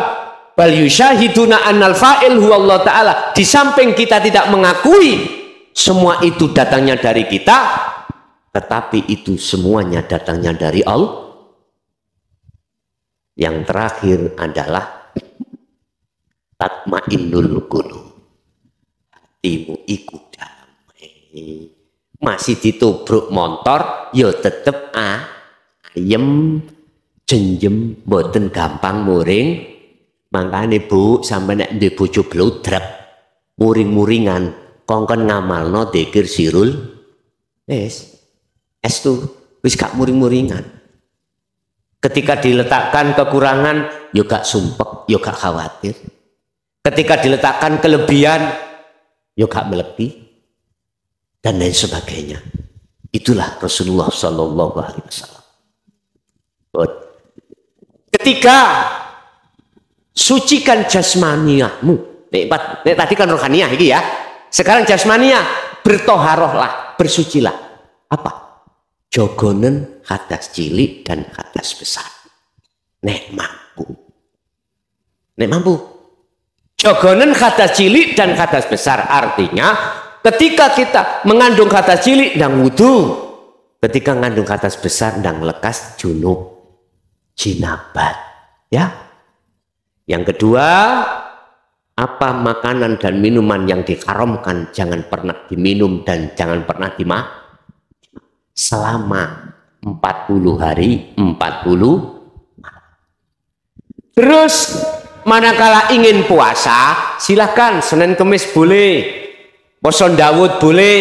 bal yusyahiduna annal fa'il huwa Allah Ta'ala. Di samping kita tidak mengakui semua itu datangnya dari kita, tetapi itu semuanya datangnya dari Allah. Yang terakhir adalah tatmainnul qulub. Hatimu iku damai. Masih ditubruk motor, ya tetep ayem, jenjem, boten gampang muring. Makanya Bu, sampai nek ndek bojo blodrak, muring-muringan, kongkon ngamalno dzikir sirul estu, wis gak muring-muringan. Ketika diletakkan kekurangan, yo gak sumpek, yo gak khawatir. Ketika diletakkan kelebihan, yo gak meleki, dan lain sebagainya. Itulah Rasulullah Sallallahu Alaihi Wasallam. Ketika sucikan jasmaniahmu, tadi kan rohaniah ini ya. Sekarang jasmaniah, bertoharohlah, bersucilah. Apa? Jogonen hadas cilik dan hadas besar. Nek mampu. Jogonen hadas cilik dan hadas besar. Artinya ketika kita mengandung hadas cilik dan wudu, ketika mengandung hadas besar dan lekas junub, jinabat. Ya. Yang kedua, apa makanan dan minuman yang diharamkan jangan pernah diminum dan jangan pernah dimakan selama 40 hari 40 malam. Terus manakala ingin puasa, silahkan Senin Kemis boleh, poso Daud boleh,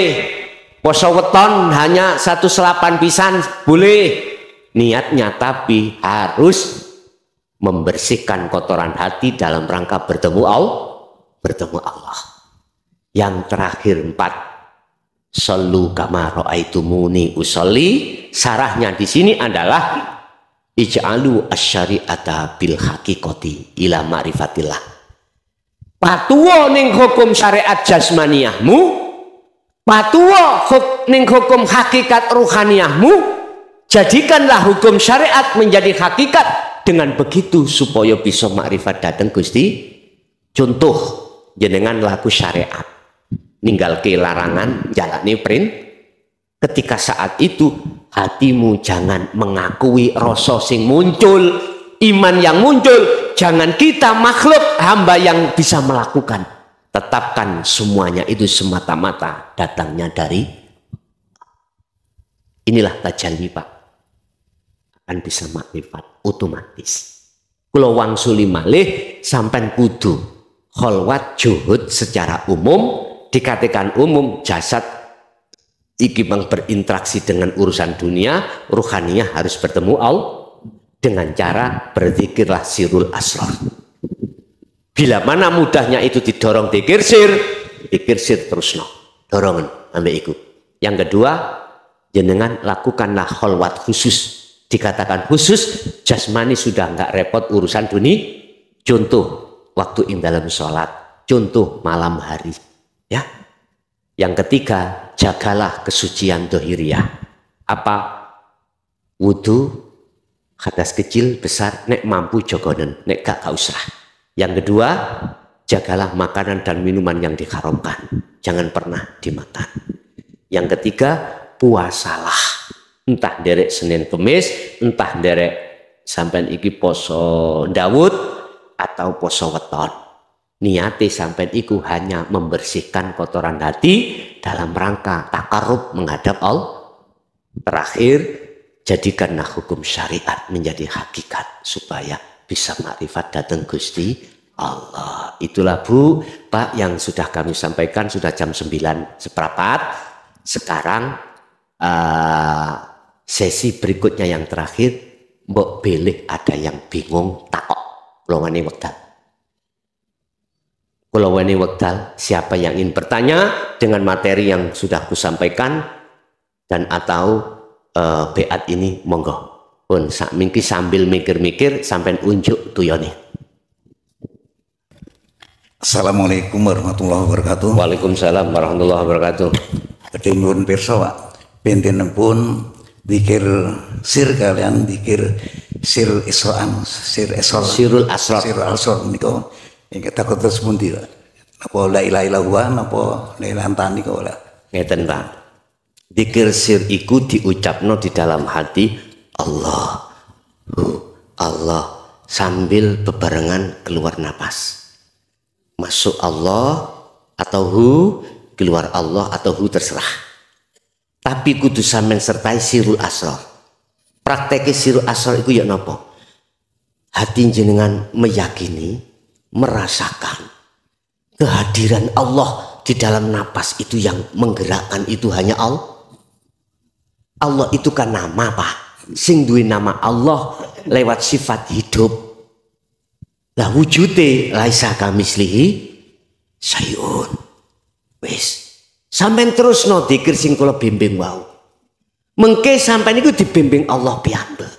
poso weton hanya 1 selapan pisan boleh. Niatnya tapi harus membersihkan kotoran hati dalam rangka bertemu Allah. Yang terakhir 4, Sallu kama ra'aitumuni usolli. Sarahnya di sini adalah ij'alu asyari'ata bil haqiqati ila ma'rifatillah. Patuwa ning hukum syariat jasmaniahmu, patuwa ning hukum hakikat ruhaniyahmu. Jadikanlah hukum syariat menjadi hakikat. Dengan begitu supaya bisa makrifat datang Gusti. Contoh jenengan laku syariat, ninggal ke larangan, jalani perintah. Ketika saat itu hatimu jangan mengakui rasa sing muncul, iman yang muncul. Jangan kita makhluk hamba yang bisa melakukan. Tetapkan semuanya itu semata-mata datangnya dari. Inilah tajalli Pak, akan bisa makrifat otomatis. Kalau wangsuli malih sampai kudu kholwat juhud secara umum. Dikatakan umum, jasad iki berinteraksi dengan urusan dunia, ruhaniyah harus bertemu Allah dengan cara berzikirlah sirul asrar. Bila mana mudahnya itu didorong dikir sir terus no, dorongan ambil ikut. Yang kedua, jenengan lakukanlah kholwat khusus. Dikatakan khusus, jasmani sudah nggak repot urusan dunia. Contoh waktu dalam sholat, contoh malam hari. Ya. Yang ketiga, jagalah kesucian dohiriyah. Apa? Wudu, hadas kecil, besar, nek mampu jogonen, nek gak usah. Yang kedua, jagalah makanan dan minuman yang diharamkan. Jangan pernah dimakan. Yang ketiga, puasalah. Entah derek Senin Kemis, entah derek sampai iki poso Daud atau poso weton. Niati sampai iku hanya membersihkan kotoran hati dalam rangka takarub menghadap Allah. Terakhir, jadikanlah hukum syariat menjadi hakikat supaya bisa makrifat datang Gusti Allah. Itulah Bu, Pak yang sudah kami sampaikan, sudah jam 9:15. Sekarang sesi berikutnya yang terakhir, mbok pilih ada yang bingung takok longane wekdal. Kalau wani wekdal, siapa yang ingin bertanya dengan materi yang sudah kusampaikan dan atau beat ini monggo pun mungkin sambil mikir-mikir sampai unjuk tuyone. Assalamualaikum warahmatullahi wabarakatuh. Waalaikumsalam warahmatullahi wabarakatuh. Ketinggian pirsa Pak, pinten pun dikir sir kalian dikir Sirul Isro'an, Sirul Asrar. Sirul Asrar niku ingkang takut terus pundi Pak? Napa la ilaha illallah napa la ilaha anta niku ora? Ngeten Pak. Zikir sir iku diucapno di dalam hati Allah. Allah sambil bebarengan keluar napas. Masuk Allah atau keluar Allah atau terserah. Tapi kudu sampean sertai sirul asrar. Prakteknya sirul asrar itu ya napa? Hati jenengan meyakini, merasakan kehadiran Allah di dalam napas itu, yang menggerakkan itu hanya Allah. Allah itu kan nama Pak. Sing duwe nama Allah lewat sifat hidup. Lah wujude laisa kamislihi sayun. Wis, sampean terus no dzikir sing kula bimbing wau. Mengke sampean niku dibimbing Allah piyambak.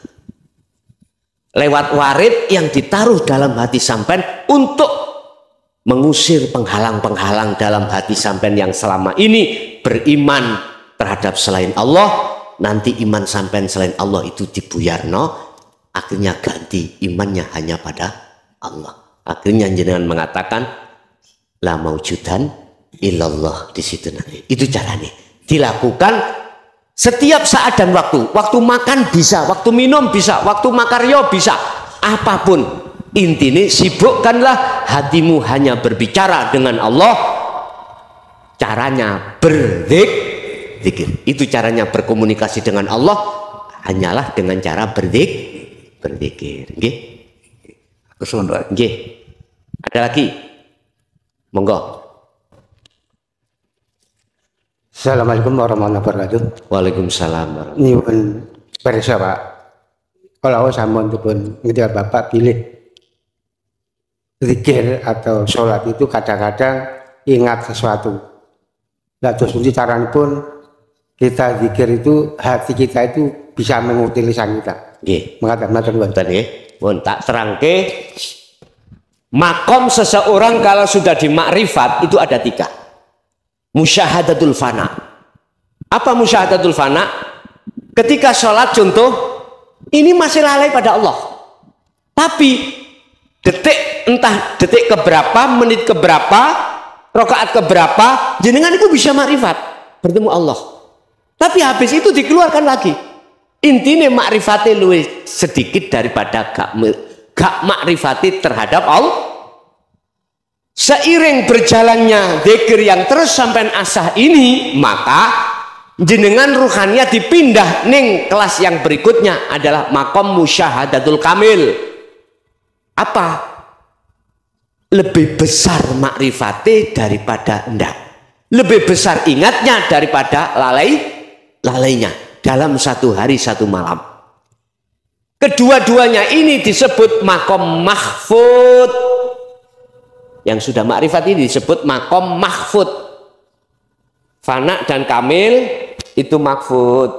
Lewat warid yang ditaruh dalam hati sampean untuk mengusir penghalang-penghalang dalam hati sampean yang selama ini beriman terhadap selain Allah. Nanti iman sampean selain Allah itu dibuyarno, akhirnya ganti imannya hanya pada Allah. Akhirnya jenengan mengatakan la maujudan illallah di situ nanti. Itu caranya. Dilakukan setiap saat dan waktu. Waktu makan bisa, waktu minum bisa, waktu makaryo bisa, apapun. Intinya sibukkanlah hatimu hanya berbicara dengan Allah. Caranya berzikir. Itu caranya berkomunikasi dengan Allah, hanyalah dengan cara berzikir. Nggih. Nggih. Ada lagi? Monggo. Assalamualaikum warahmatullahi wabarakatuh. Waalaikumsalam warahmatullahi Nyuwun pirsa Pak. Kalau sampun dipun ngejar Bapak pilih zikir atau sholat itu kadang-kadang ingat sesuatu. Nah terus nanti caranya pun kita zikir itu, hati kita itu bisa mengikuti lisan kita. Nggih. Mengatakan nggih. Pun tak terangke. Makom seseorang kalau sudah di makrifat itu ada 3. Musyahadatul fana. Apa musyahadatul fana? Ketika sholat contoh, ini masih lalai pada Allah. Tapi entah detik keberapa, menit keberapa, rakaat keberapa, jenengan itu bisa makrifat bertemu Allah. Tapi habis itu dikeluarkan lagi. Intinya makrifati luwih sedikit daripada gak makrifati terhadap Allah. Seiring berjalannya zikir yang terus sampai asah ini, maka jenengan ruhannya dipindah ning kelas yang berikutnya adalah makom musyahadatul kamil. Apa? Lebih besar makrifati daripada enggak. Lebih besar ingatnya daripada lalainya dalam satu hari satu malam. Kedua-duanya ini disebut makom mahfud. Yang sudah makrifat ini disebut makom mahfud. Fana dan kamil itu mahfud.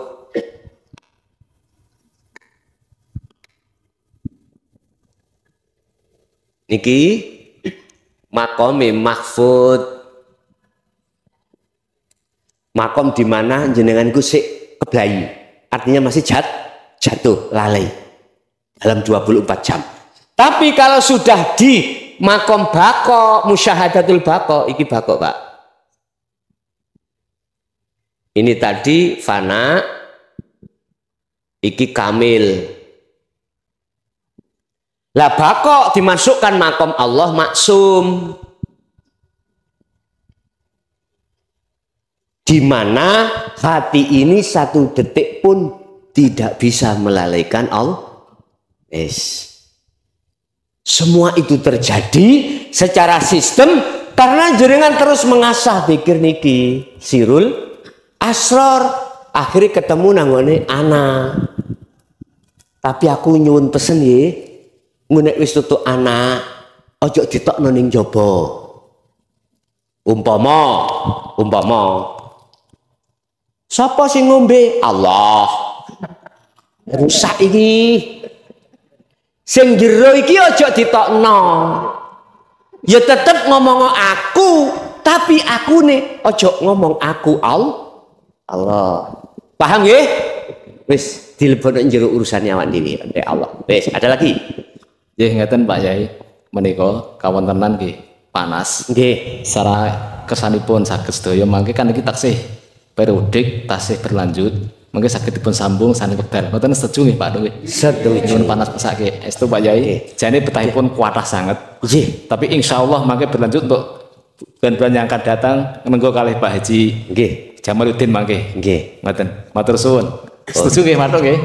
Niki makom mahfud. Makom di mana jenenganku sik keblayi, artinya masih jatuh lalai dalam 24 jam. Tapi kalau sudah di makom bako, musyahadatul bako, iki bako Pak. Ini tadi fana, iki kamil. Lah bako dimasukkan makom Allah maksum. Di mana hati ini satu detik pun tidak bisa melalaikan Allah. Semua itu terjadi secara sistem karena jenengan terus mengasah zikir niki sirul asrar. Akhirnya ketemu nanggone ana. Tapi aku nyuwun pesen ye, ngunek wis tutuk ana, ojo ditokno ning jaba. Umpama sapa sing ngombe? Allah. Rusak iki. Sing jero iki aja ditokno. Ya tetep ngomong aku, tapi aku nih aja ngomong aku Allah. Paham nggih? Wis dilebokno jero urusannya awak dhewe ya Allah. Wis, ada lagi? Nggih ngeten Pak Yai, menika kawontenan nggih panas. Nggih. Secara kesanipun saged sedaya mangke kan iki taksih periodik, taksih berlanjut. Mangke saged dipun sambung sane wekdal. Mboten setuju nggih Pak nggih. Setuju. Nyuwun panas pesake. Estu Pak Yai. Jane betahipun kuatah sangat. Nggih. Tapi insyaallah mangke berlanjut untuk bulan-bulan yang akan datang menunggu kalih Pak Haji Nggih. Jamaluddin mangke. Nggih. Ngoten. Matur suwun. Setuju nggih matur nggih.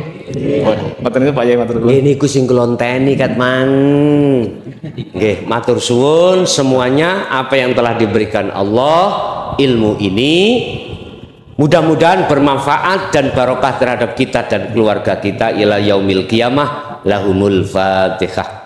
Ngoten niku Pak Yai matur suwun. Nggih niku sing kula enteni kat Mang. Nggih, matur suwun semuanya apa yang telah diberikan Allah ilmu ini mudah-mudahan bermanfaat dan barokah terhadap kita dan keluarga kita ila yaumil qiyamah. Lahumul Fatihah.